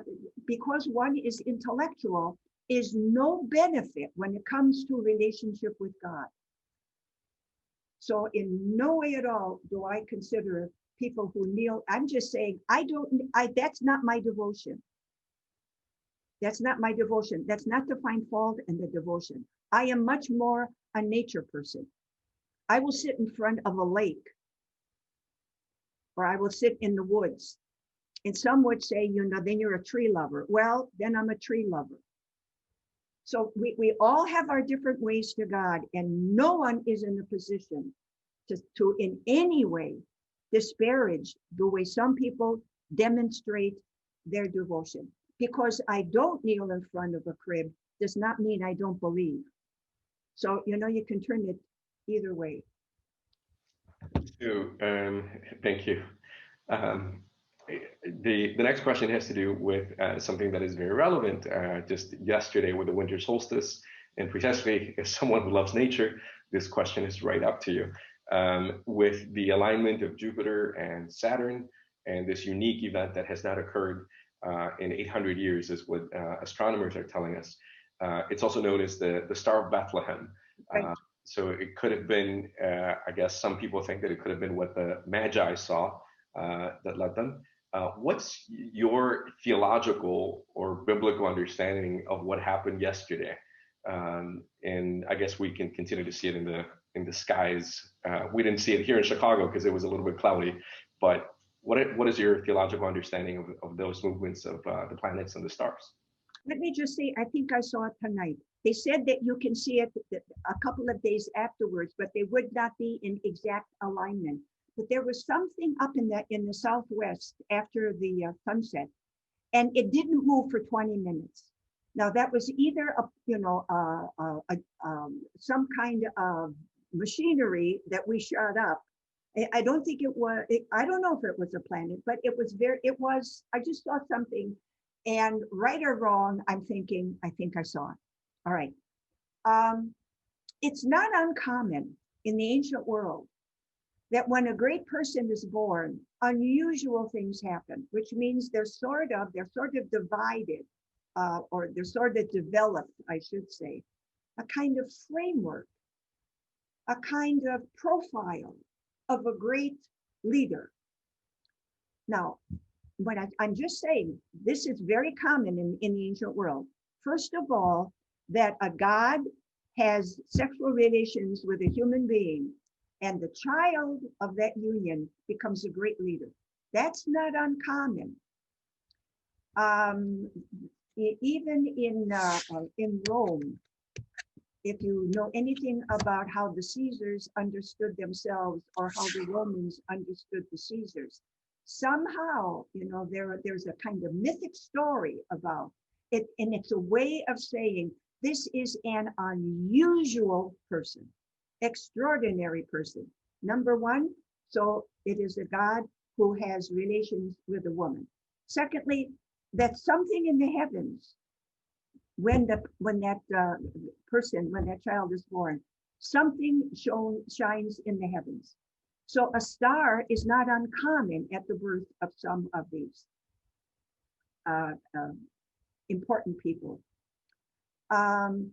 because one is intellectual, is no benefit when it comes to relationship with God. So in no way at all do I consider people who kneel. I'm just saying, that's not my devotion. That's not my devotion. That's not to find fault in the devotion. I am much more a nature person. I will sit in front of a lake, or I will sit in the woods. And some would say, then you're a tree lover. Well, then I'm a tree lover. So we all have our different ways to God, and no one is in a position to in any way disparage the way some people demonstrate their devotion. Because I don't kneel in front of a crib does not mean I don't believe. So, you can turn it either way. So, thank you. The next question has to do with something that is very relevant. Just yesterday with the winter solstice, and precisely as someone who loves nature, this question is right up to you. With the alignment of Jupiter and Saturn, and this unique event that has not occurred in 800 years, is what astronomers are telling us. It's also known as the Star of Bethlehem. Right. So it could have been, I guess some people think that it could have been what the Magi saw that led them. What's your theological or biblical understanding of what happened yesterday? And I guess we can continue to see it in the skies. We didn't see it here in Chicago because it was a little bit cloudy. But what is your theological understanding of those movements of the planets and the stars? Let me just say, I think I saw it tonight. They said that you can see it a couple of days afterwards, but they would not be in exact alignment. But there was something up in the southwest after the sunset, and it didn't move for 20 minutes. Now that was either some kind of machinery that we shot up. I don't think it was. I don't know if it was a planet, but it was very. It was. I just saw something, and right or wrong, I'm thinking. I think I saw it. All right. It's not uncommon in the ancient world that when a great person is born, unusual things happen, which means they're sort of divided, or they're sort of developed, I should say, a kind of framework, a kind of profile of a great leader. Now, I'm just saying, this is very common in the ancient world. First of all, that a god has sexual relations with a human being, and the child of that union becomes a great leader. That's not uncommon. Even in Rome, if you know anything about how the Caesars understood themselves or how the Romans understood the Caesars, somehow, there's a kind of mythic story about it, and it's a way of saying This is an unusual person, extraordinary person. Number one, so it is a God who has relations with a woman. Secondly, that something in the heavens, when that when that child is born, something shines in the heavens. So a star is not uncommon at the birth of some of these uh, uh, important people. Um,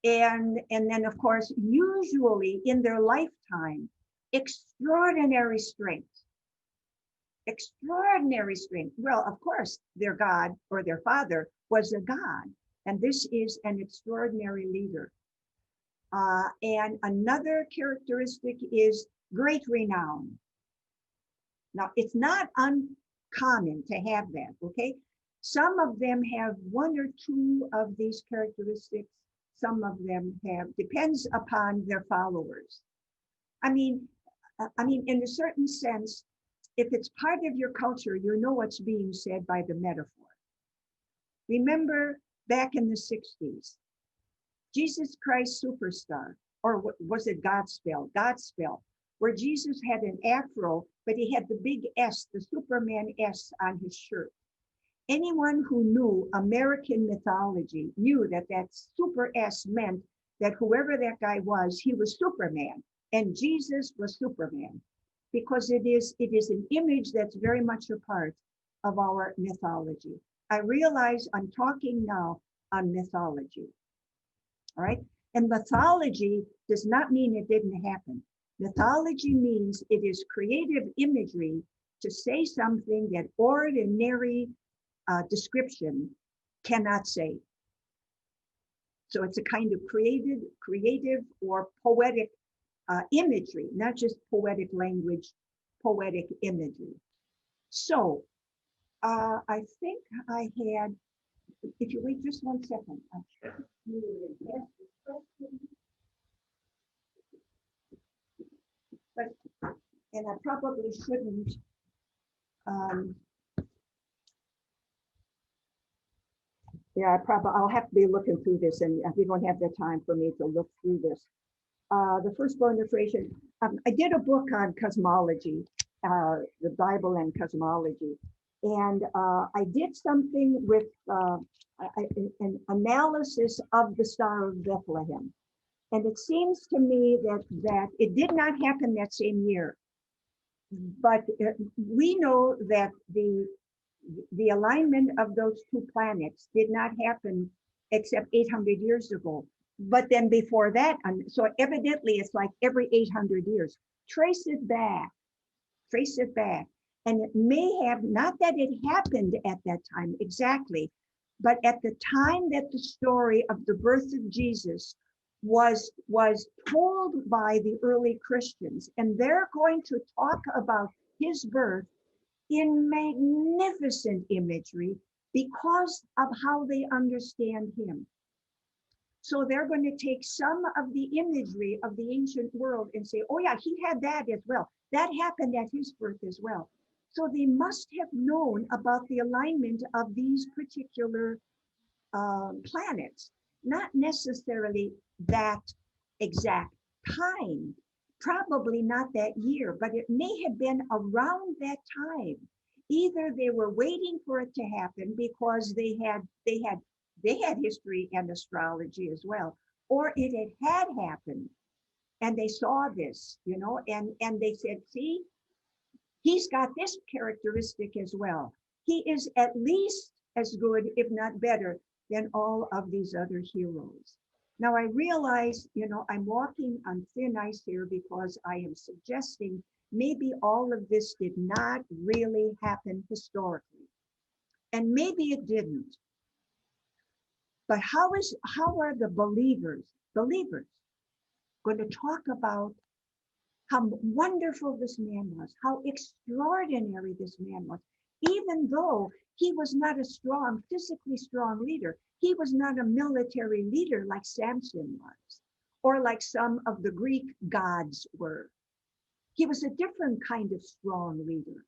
and then, of course, usually in their lifetime, extraordinary strength. Extraordinary strength. Well, of course, their God or their father was a God, and this is an extraordinary leader. And another characteristic is great renown. Now, it's not uncommon to have that, okay? Some of them have one or two of these characteristics. Some of them have, depends upon their followers. I mean, in a certain sense, if it's part of your culture, you know what's being said by the metaphor. Remember back in the 60s, Jesus Christ Superstar, or was it Godspell? Godspell, where Jesus had an afro, but he had the big S, the Superman S on his shirt. Anyone who knew American mythology knew that that super S meant that whoever that guy was, he was Superman, and Jesus was Superman, because it is an image that's very much a part of our mythology. I realize I'm talking now on mythology, all right? And mythology does not mean it didn't happen. Mythology means it is creative imagery to say something that ordinary description cannot say. So it's a kind of creative or poetic imagery, not just poetic language, poetic imagery. So I think I had, if you wait just 1 second. But, and I probably shouldn't, yeah, I'll have to be looking through this, and we don't have the time for me to look through this. The firstborn of Thracian, I did a book on cosmology, the Bible and cosmology. And I did something with an analysis of the Star of Bethlehem. And it seems to me that it did not happen that same year. But we know that the alignment of those two planets did not happen except 800 years ago. But then before that, so evidently it's like every 800 years. Trace it back. And it may have, not that it happened at that time exactly, but at the time that the story of the birth of Jesus was told by the early Christians, and they're going to talk about his birth in magnificent imagery because of how they understand him. So they're going to take some of the imagery of the ancient world and say, oh yeah, he had that as well. That happened at his birth as well. So they must have known about the alignment of these particular planets, not necessarily that exact time, probably not that year, but it may have been around that time. Either they were waiting for it to happen because they had history and astrology as well, or it had happened and they saw this, and they said, see, he's got this characteristic as well. He is at least as good, if not better, than all of these other heroes. Now I realize, I'm walking on thin ice here because I am suggesting maybe all of this did not really happen historically. And maybe it didn't. But how are the believers going to talk about how wonderful this man was, how extraordinary this man was, even though he was not a physically strong leader. He was not a military leader like Samson was, or like some of the Greek gods were. He was a different kind of strong leader.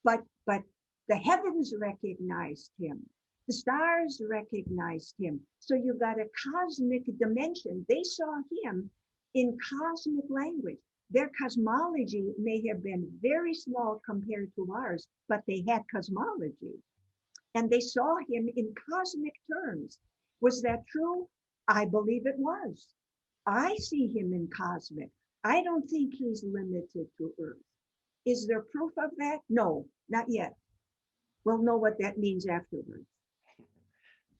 But the heavens recognized him. The stars recognized him. So you got a cosmic dimension. They saw him in cosmic language. Their cosmology may have been very small compared to ours, but they had cosmology. And they saw him in cosmic terms. Was that true? I believe it was. I see him in cosmic. I don't think he's limited to Earth. Is there proof of that? No, not yet. We'll know what that means afterwards.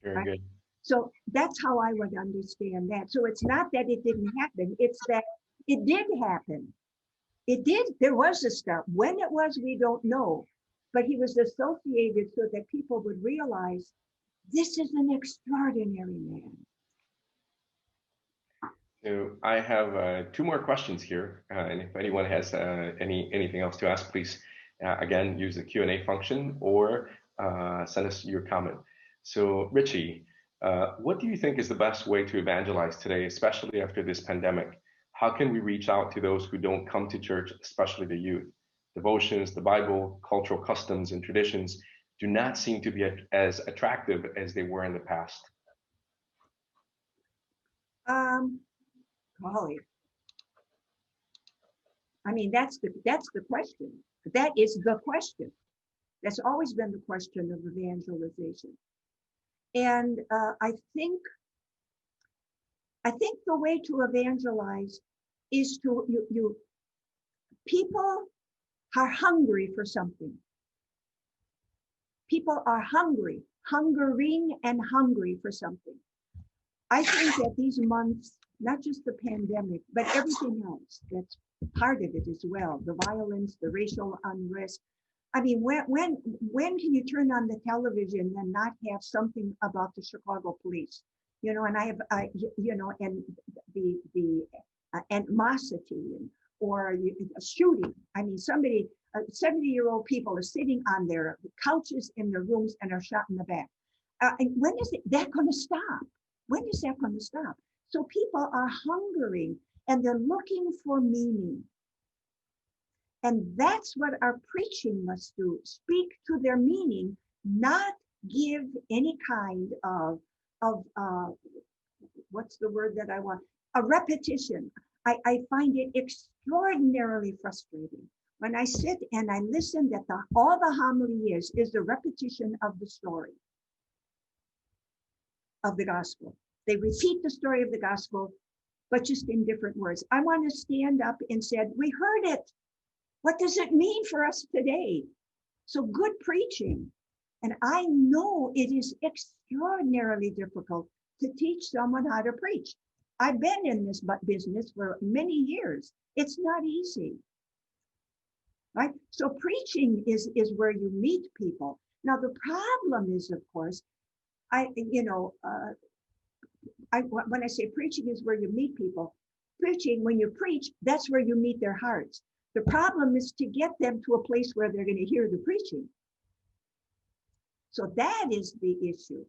Very Right? good. So that's how I would understand that. So it's not that it didn't happen, it's that it did happen. It did, there was a star. When it was, we don't know. But he was associated so that people would realize this is an extraordinary man. So I have two more questions here, and if anyone has anything else to ask, please again use the Q&A function or send us your comment. So Richie, what do you think is the best way to evangelize today, especially after this pandemic? How can we reach out to those who don't come to church, especially the youth? Devotions, the Bible, cultural customs, and traditions do not seem to be as attractive as they were in the past. Golly. I mean, that's the question. That is the question. That's always been the question of evangelization. And I think the way to evangelize is to people are hungry for something. People are hungering and hungry for something. I think that these months, not just the pandemic, but everything else that's part of it as well, the violence, the racial unrest. I mean, when can you turn on the television and not have something about the Chicago police? You know, and and the animosity or a shooting. I mean, 70-year-old people are sitting on their couches in their rooms and are shot in the back. And when is that going to stop? When is that going to stop? So people are hungering and they're looking for meaning. And that's what our preaching must do. Speak to their meaning, not give any kind of what's the word that I want? A repetition. I find it extraordinarily frustrating when I sit and I listen that all the homily is the repetition of the story of the gospel. They repeat the story of the gospel, but just in different words. I want to stand up and say, we heard it. What does it mean for us today? So good preaching. And I know it is extraordinarily difficult to teach someone how to preach. I've been in this business for many years. It's not easy, right? So preaching is where you meet people. Now the problem is, of course, when I say preaching is where you meet people, preaching, when you preach, that's where you meet their hearts. The problem is to get them to a place where they're going to hear the preaching. So that is the issue.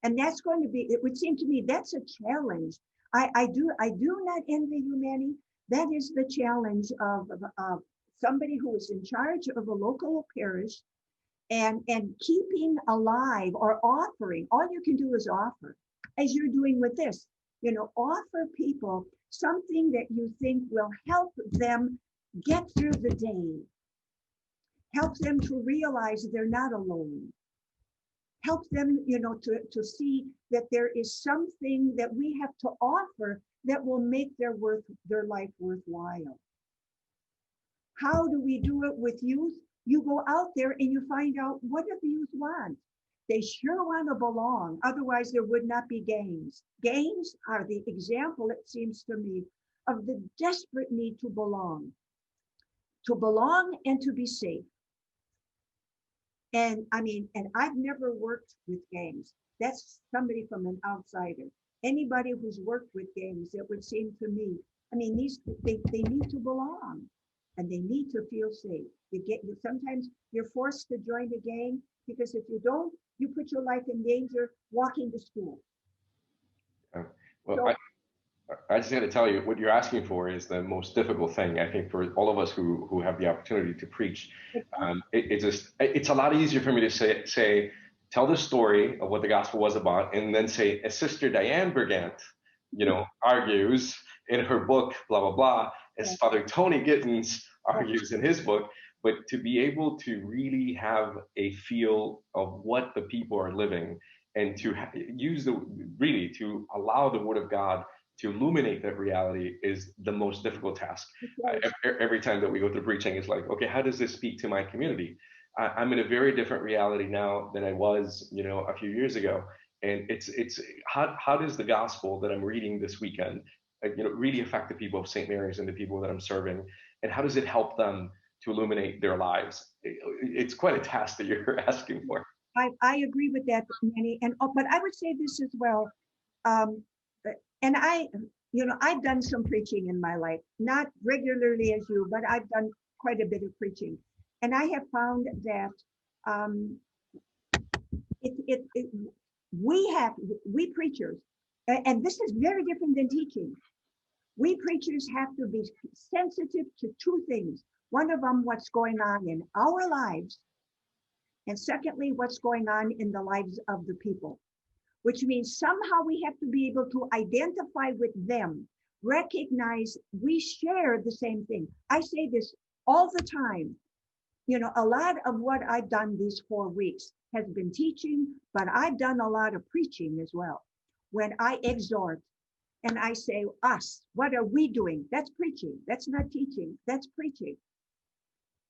And that's going to be, it would seem to me, that's a challenge. I do not envy you, Manny. That is the challenge of somebody who is in charge of a local parish and keeping alive or offering. All you can do is offer, as you're doing with this. You know, offer people something that you think will help them get through the day. Help them to realize they're not alone. Help them, to see that there is something that we have to offer that will make their life worthwhile. How do we do it with youth? You go out there and you find out, what do the youth want? They sure want to belong. Otherwise, there would not be gangs. Gangs are the example, it seems to me, of the desperate need to belong and to be safe. And I've never worked with gangs. That's somebody from an outsider. Anybody who's worked with gangs, it would seem to me, they need to belong and they need to feel safe. Sometimes you're forced to join a gang because if you don't, you put your life in danger walking to school. Well, So, I just got to tell you, what you're asking for is the most difficult thing, I think, for all of us who have the opportunity to preach. It's a lot easier for me to say tell the story of what the gospel was about, and then say, as Sister Dianne Bergant, argues in her book, blah, blah, blah, as Yeah. Father Tony Gittins Yeah. argues in his book, but to be able to really have a feel of what the people are living and to use to allow the word of God to illuminate that reality is the most difficult task. Right. Every time that we go through preaching, it's like, okay, how does this speak to my community? I'm in a very different reality now than I was, a few years ago. And it's how does the gospel that I'm reading this weekend, really affect the people of St. Mary's and the people that I'm serving, and how does it help them to illuminate their lives? It's quite a task that you're asking for. I agree with that, Manny. And but I would say this as well. Um, and I've done some preaching in my life, not regularly as you, but I've done quite a bit of preaching, and I have found that um, it we preachers, and this is very different than teaching. We preachers have to be sensitive to two things. One of them, what's going on in our lives, and secondly, what's going on in the lives of the people, which means somehow we have to be able to identify with them, recognize we share the same thing. I say this all the time. A lot of what I've done these 4 weeks has been teaching, but I've done a lot of preaching as well. When I exhort and I say, us, what are we doing? That's preaching. That's not teaching. That's preaching.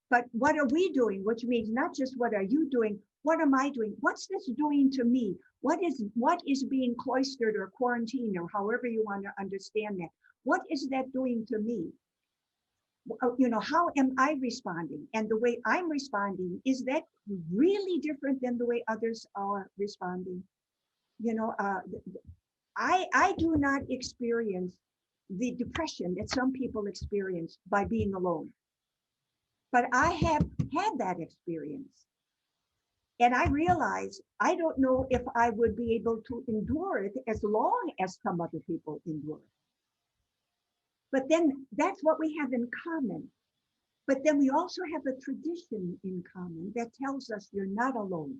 But what are we doing? Which means not just what are you doing? What am I doing? What's this doing to me? What is being cloistered or quarantined, or however you want to understand that? What is that doing to me? How am I responding? And the way I'm responding, is that really different than the way others are responding? I do not experience the depression that some people experience by being alone. But I have had that experience. And I realize I don't know if I would be able to endure it as long as some other people endure it. But then that's what we have in common. But then we also have a tradition in common that tells us you're not alone.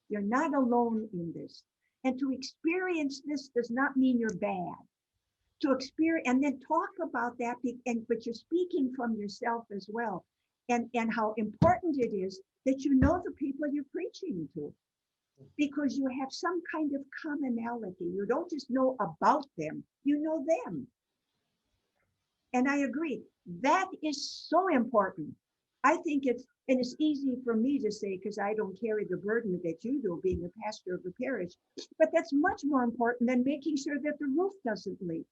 You're not alone in this. And to experience this does not mean you're bad. To experience and then talk about that, but you're speaking from yourself as well. And how important it is that you know the people you're preaching to, because you have some kind of commonality. You don't just know about them, you know them. And I agree, that is so important. I think it's easy for me to say because I don't carry the burden that you do being a pastor of a parish, but that's much more important than making sure that the roof doesn't leak.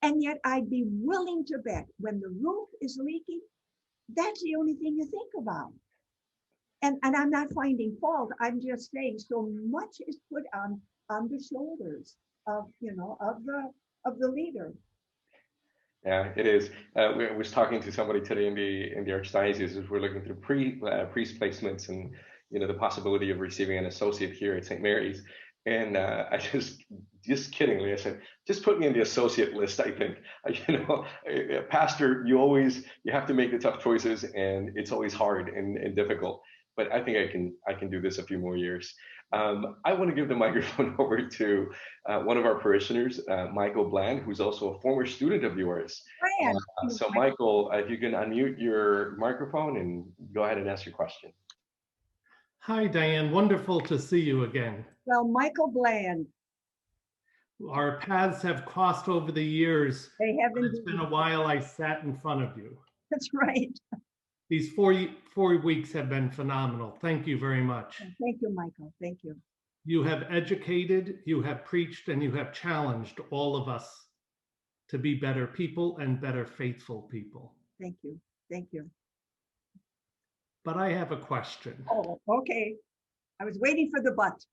And yet I'd be willing to bet when the roof is leaking, that's the only thing you think about. And I'm not finding fault. I'm just saying so much is put on the shoulders of the leader. Yeah, it is. I was talking to somebody today in the archdiocese as we're looking through priest placements and the possibility of receiving an associate here at St. Mary's. And I just kiddingly, I said, just put me in the associate list. I think, pastor, you have to make the tough choices, and it's always hard and difficult. But I think I can do this a few more years. I want to give the microphone over to one of our parishioners, Michael Bland, who's also a former student of yours. So Michael, if you can unmute your microphone and go ahead and ask your question. Hi, Dianne. Wonderful to see you again. Well, Michael Bland. Our paths have crossed over the years. They haven't. It's been a while I sat in front of you. That's right. These 4 weeks have been phenomenal. Thank you very much. Thank you, Michael. Thank you. You have educated, you have preached, and you have challenged all of us to be better people and better faithful people. Thank you. Thank you. But I have a question. Oh, okay. I was waiting for the but.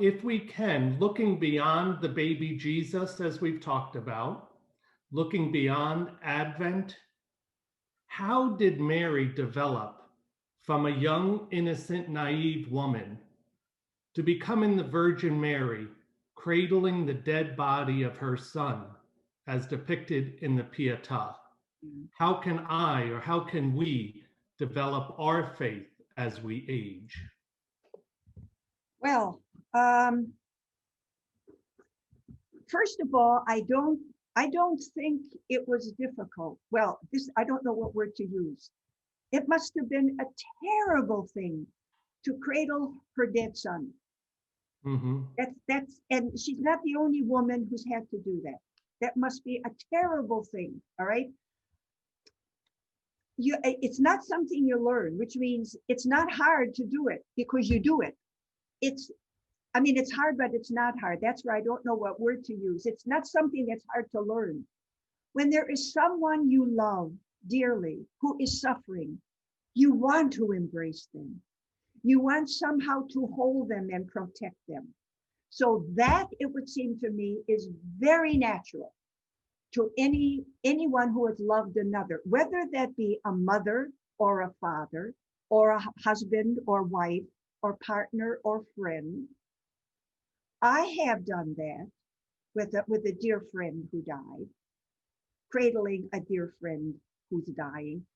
If we can, looking beyond the baby Jesus, as we've talked about, looking beyond Advent, how did Mary develop from a young, innocent, naive woman to becoming the Virgin Mary, cradling the dead body of her son, as depicted in the Pietà? How can I, or how can we, develop our faith as we age? Well, first of all, I don't think it was difficult. Well, this, I don't know what word to use. It must have been a terrible thing to cradle her dead son. Mm-hmm. And she's not the only woman who's had to do that. That must be a terrible thing. All right. It's not something you learn, which means it's not hard to do it because you do it. I mean, it's hard, but it's not hard. That's where I don't know what word to use. It's not something that's hard to learn. When there is someone you love dearly who is suffering, you want to embrace them. You want somehow to hold them and protect them. So that, it would seem to me, is very natural to anyone who has loved another, whether that be a mother or a father or a husband or wife or partner or friend. I have done that with a dear friend who died, cradling a dear friend who's dying.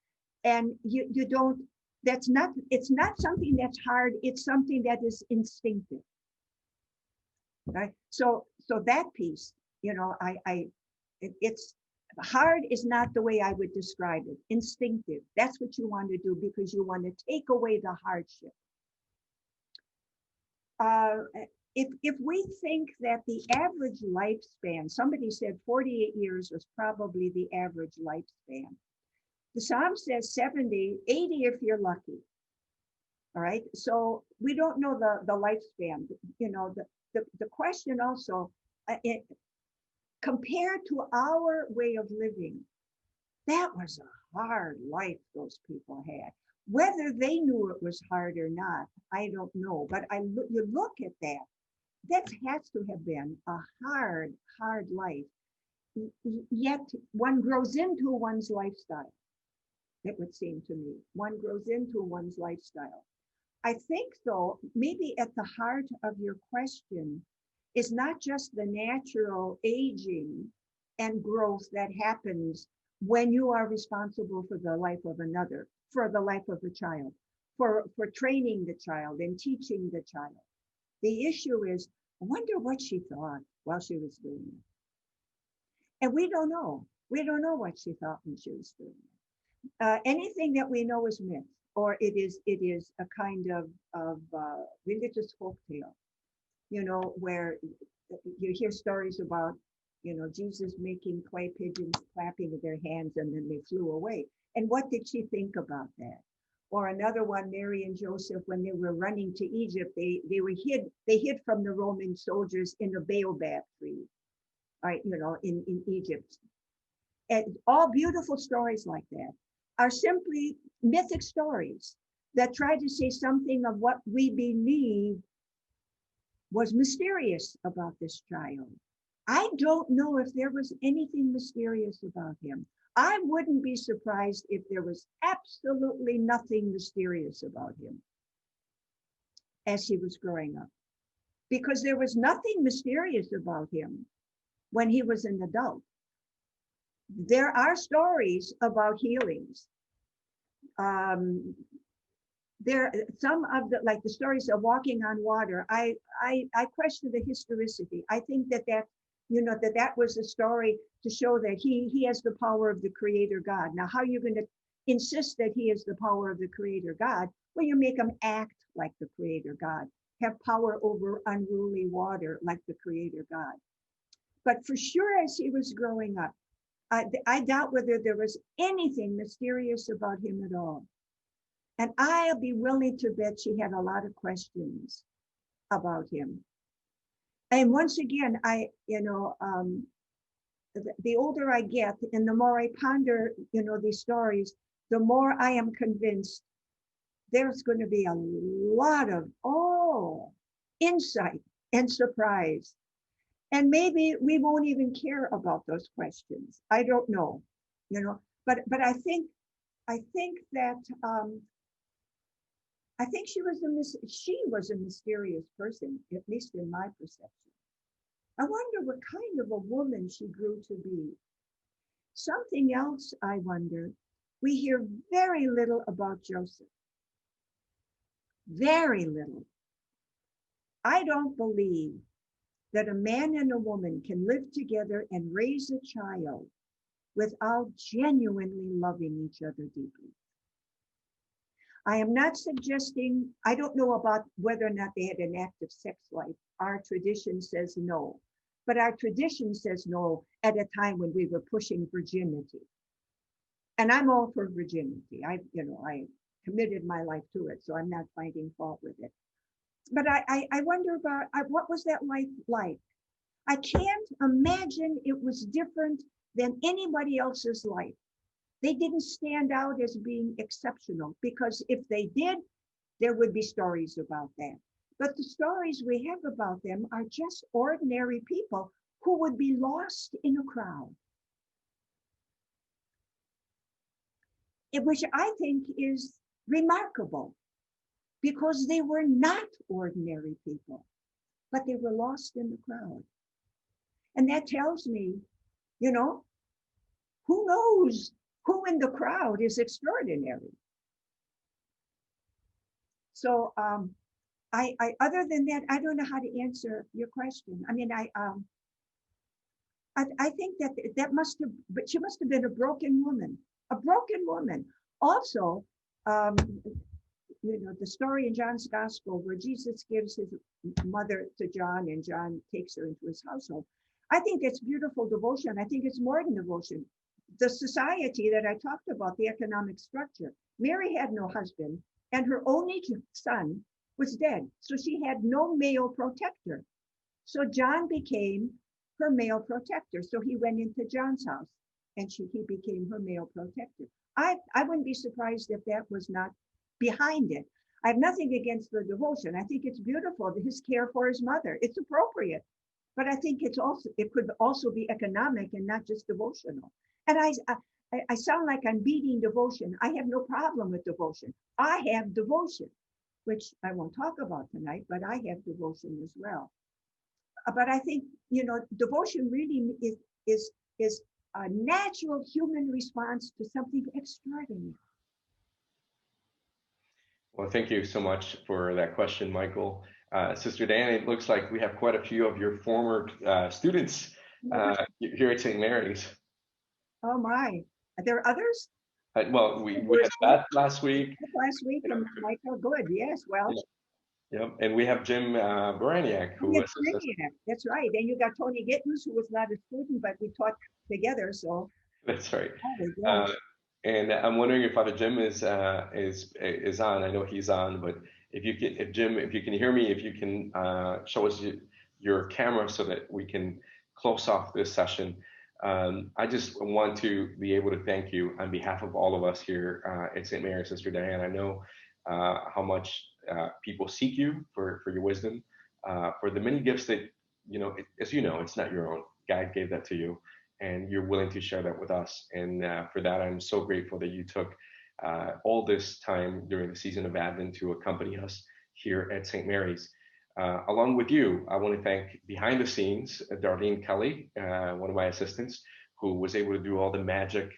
And you don't, it's not something that's hard, it's something that is instinctive. Right? So that piece, it's hard is not the way I would describe it. Instinctive. That's what you want to do because you want to take away the hardship. If we think that the average lifespan, somebody said 48 years was probably the average lifespan. The Psalm says 70, 80 if you're lucky. All right. So we don't know the lifespan. The question also, compared to our way of living, that was a hard life those people had. Whether they knew it was hard or not, I don't know. But you look at that has to have been a hard, hard life. Yet one grows into one's lifestyle, it would seem to me. One grows into one's lifestyle. I think, though, maybe at the heart of your question is not just the natural aging and growth that happens when you are responsible for the life of another, for the life of a child, for training the child and teaching the child. The issue is, I wonder what she thought while she was doing it. And we don't know. We don't know what she thought when she was doing it. Anything that we know is myth, or it is a kind of religious folktale, where you hear stories about, Jesus making clay pigeons clapping their hands and then they flew away. And what did she think about that? Or another one, Mary and Joseph, when they were running to Egypt, they hid from the Roman soldiers in a baobab tree, right? In Egypt. And all beautiful stories like that are simply mythic stories that try to say something of what we believe was mysterious about this child. I don't know if there was anything mysterious about him. I wouldn't be surprised if there was absolutely nothing mysterious about him as he was growing up, because there was nothing mysterious about him when he was an adult. There are stories about healings. There, some of the stories of walking on water, I question the historicity. I think that was a story to show that he has the power of the Creator God. Now, how are you going to insist that he has the power of the Creator God? Well, you make him act like the Creator God, have power over unruly water like the Creator God. But for sure, as he was growing up, I doubt whether there was anything mysterious about him at all. And I'll be willing to bet she had a lot of questions about him. And once again, the older I get and the more I ponder, these stories, the more I am convinced there's going to be a lot of, insight and surprise. And maybe we won't even care about those questions. I don't know, but I think that I think she was a mysterious person, at least in my perception. I wonder what kind of a woman she grew to be. Something else I wonder, we hear very little about Joseph. Very little. I don't believe that a man and a woman can live together and raise a child without genuinely loving each other deeply. I am not suggesting, I don't know about whether or not they had an active sex life. Our tradition says no, but our tradition says no at a time when we were pushing virginity. And I'm all for virginity. I committed my life to it, so I'm not finding fault with it. But I wonder about what was that life like? I can't imagine it was different than anybody else's life. They didn't stand out as being exceptional, because if they did, there would be stories about that. But the stories we have about them are just ordinary people who would be lost in a crowd. Which I think is remarkable, because they were not ordinary people, but they were lost in the crowd. And that tells me, who knows who in the crowd is extraordinary. So I other than that, I don't know how to answer your question. I mean, I think that must have, but she must have been a broken woman. Also, the story in John's gospel where Jesus gives his mother to John and John takes her into his household. I think that's beautiful devotion. I think it's more than devotion. The society that I talked about, the economic structure. Mary had no husband, and her only son was dead. So she had no male protector. So John became her male protector. So he went into John's house, and he became her male protector. I wouldn't be surprised if that was not behind it. I have nothing against the devotion. I think it's beautiful, his care for his mother. It's appropriate. But I think it could also be economic and not just devotional. And I sound like I'm beating devotion. I have no problem with devotion. I have devotion, which I won't talk about tonight, but I have devotion as well. But I think, devotion really is a natural human response to something extraordinary. Well, thank you so much for that question, Michael. Sister Dianne, it looks like we have quite a few of your former students here at St. Mary's. Oh my, are there others? Well, we had that last week. Last week, and Michael, good, yes, well. Yep, and we have Jim Bergant, who was. That's right. And you got Tony Gittens, who was not a student, but we taught together, so. That's right. And I'm wondering if Father Jim is on. I know he's on, but if Jim, if you can hear me, if you can show us your camera so that we can close off this session. I just want to be able to thank you on behalf of all of us here at St. Mary's, Sister Dianne. I know how much people seek you for your wisdom, for the many gifts that, as you know, it's not your own. God gave that to you, and you're willing to share that with us. And for that, I'm so grateful that you took all this time during the season of Advent to accompany us here at St. Mary's. Along with you, I want to thank behind the scenes, Darlene Kelly, one of my assistants, who was able to do all the magic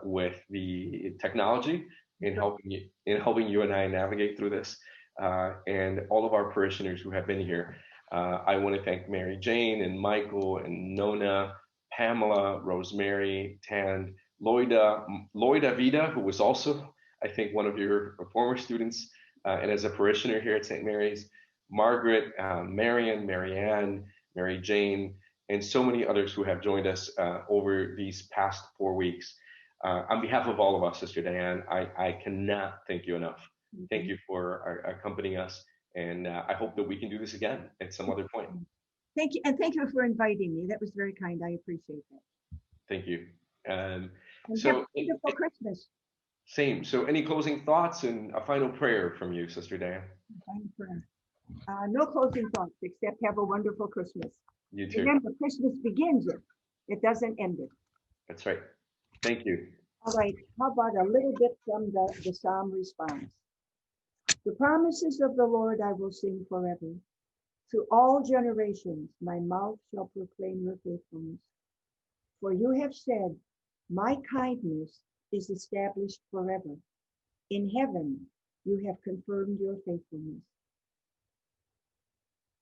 with the technology in helping you and I navigate through this, and all of our parishioners who have been here. I want to thank Mary Jane and Michael and Nona, Pamela, Rosemary, Tan, Loida Vida, who was also, I think, one of your former students, and as a parishioner here at St. Mary's. Margaret, Marion, Marianne, Mary Jane, and so many others who have joined us over these past 4 weeks. On behalf of all of us, Sister Dianne, I cannot thank you enough. Mm-hmm. Thank you for accompanying us, and I hope that we can do this again at some other point. Thank you, and thank you for inviting me. That was very kind. I appreciate that. Thank you. So, have a wonderful Christmas. Same. So, any closing thoughts and a final prayer from you, Sister Dianne? Final prayer. No closing thoughts, except have a wonderful Christmas. You too. Remember, Christmas begins it. It doesn't end it. That's right. Thank you. All right. How about a little bit from the psalm response? The promises of the Lord I will sing forever. To all generations, my mouth shall proclaim your faithfulness. For you have said, my kindness is established forever. In heaven, you have confirmed your faithfulness.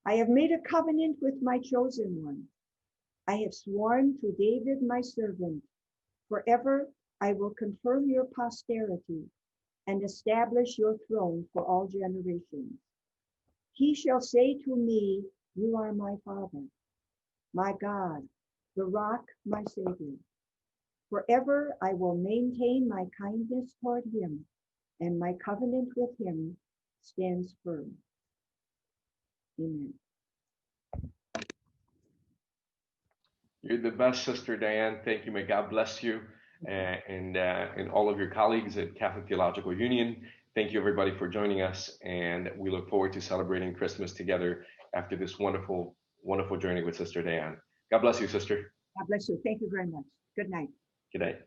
I have made a covenant with my chosen one. I have sworn to David, my servant, forever I will confirm your posterity and establish your throne for all generations. He shall say to me, you are my Father, my God, the rock, my Savior. Forever I will maintain my kindness toward him, and my covenant with him stands firm. Amen. You're the best, Sister Dianne. Thank you. May God bless you and all of your colleagues at Catholic Theological Union. Thank you, everybody, for joining us. And we look forward to celebrating Christmas together after this wonderful, wonderful journey with Sister Dianne. God bless you, sister. God bless you. Thank you very much. Good night. Good night.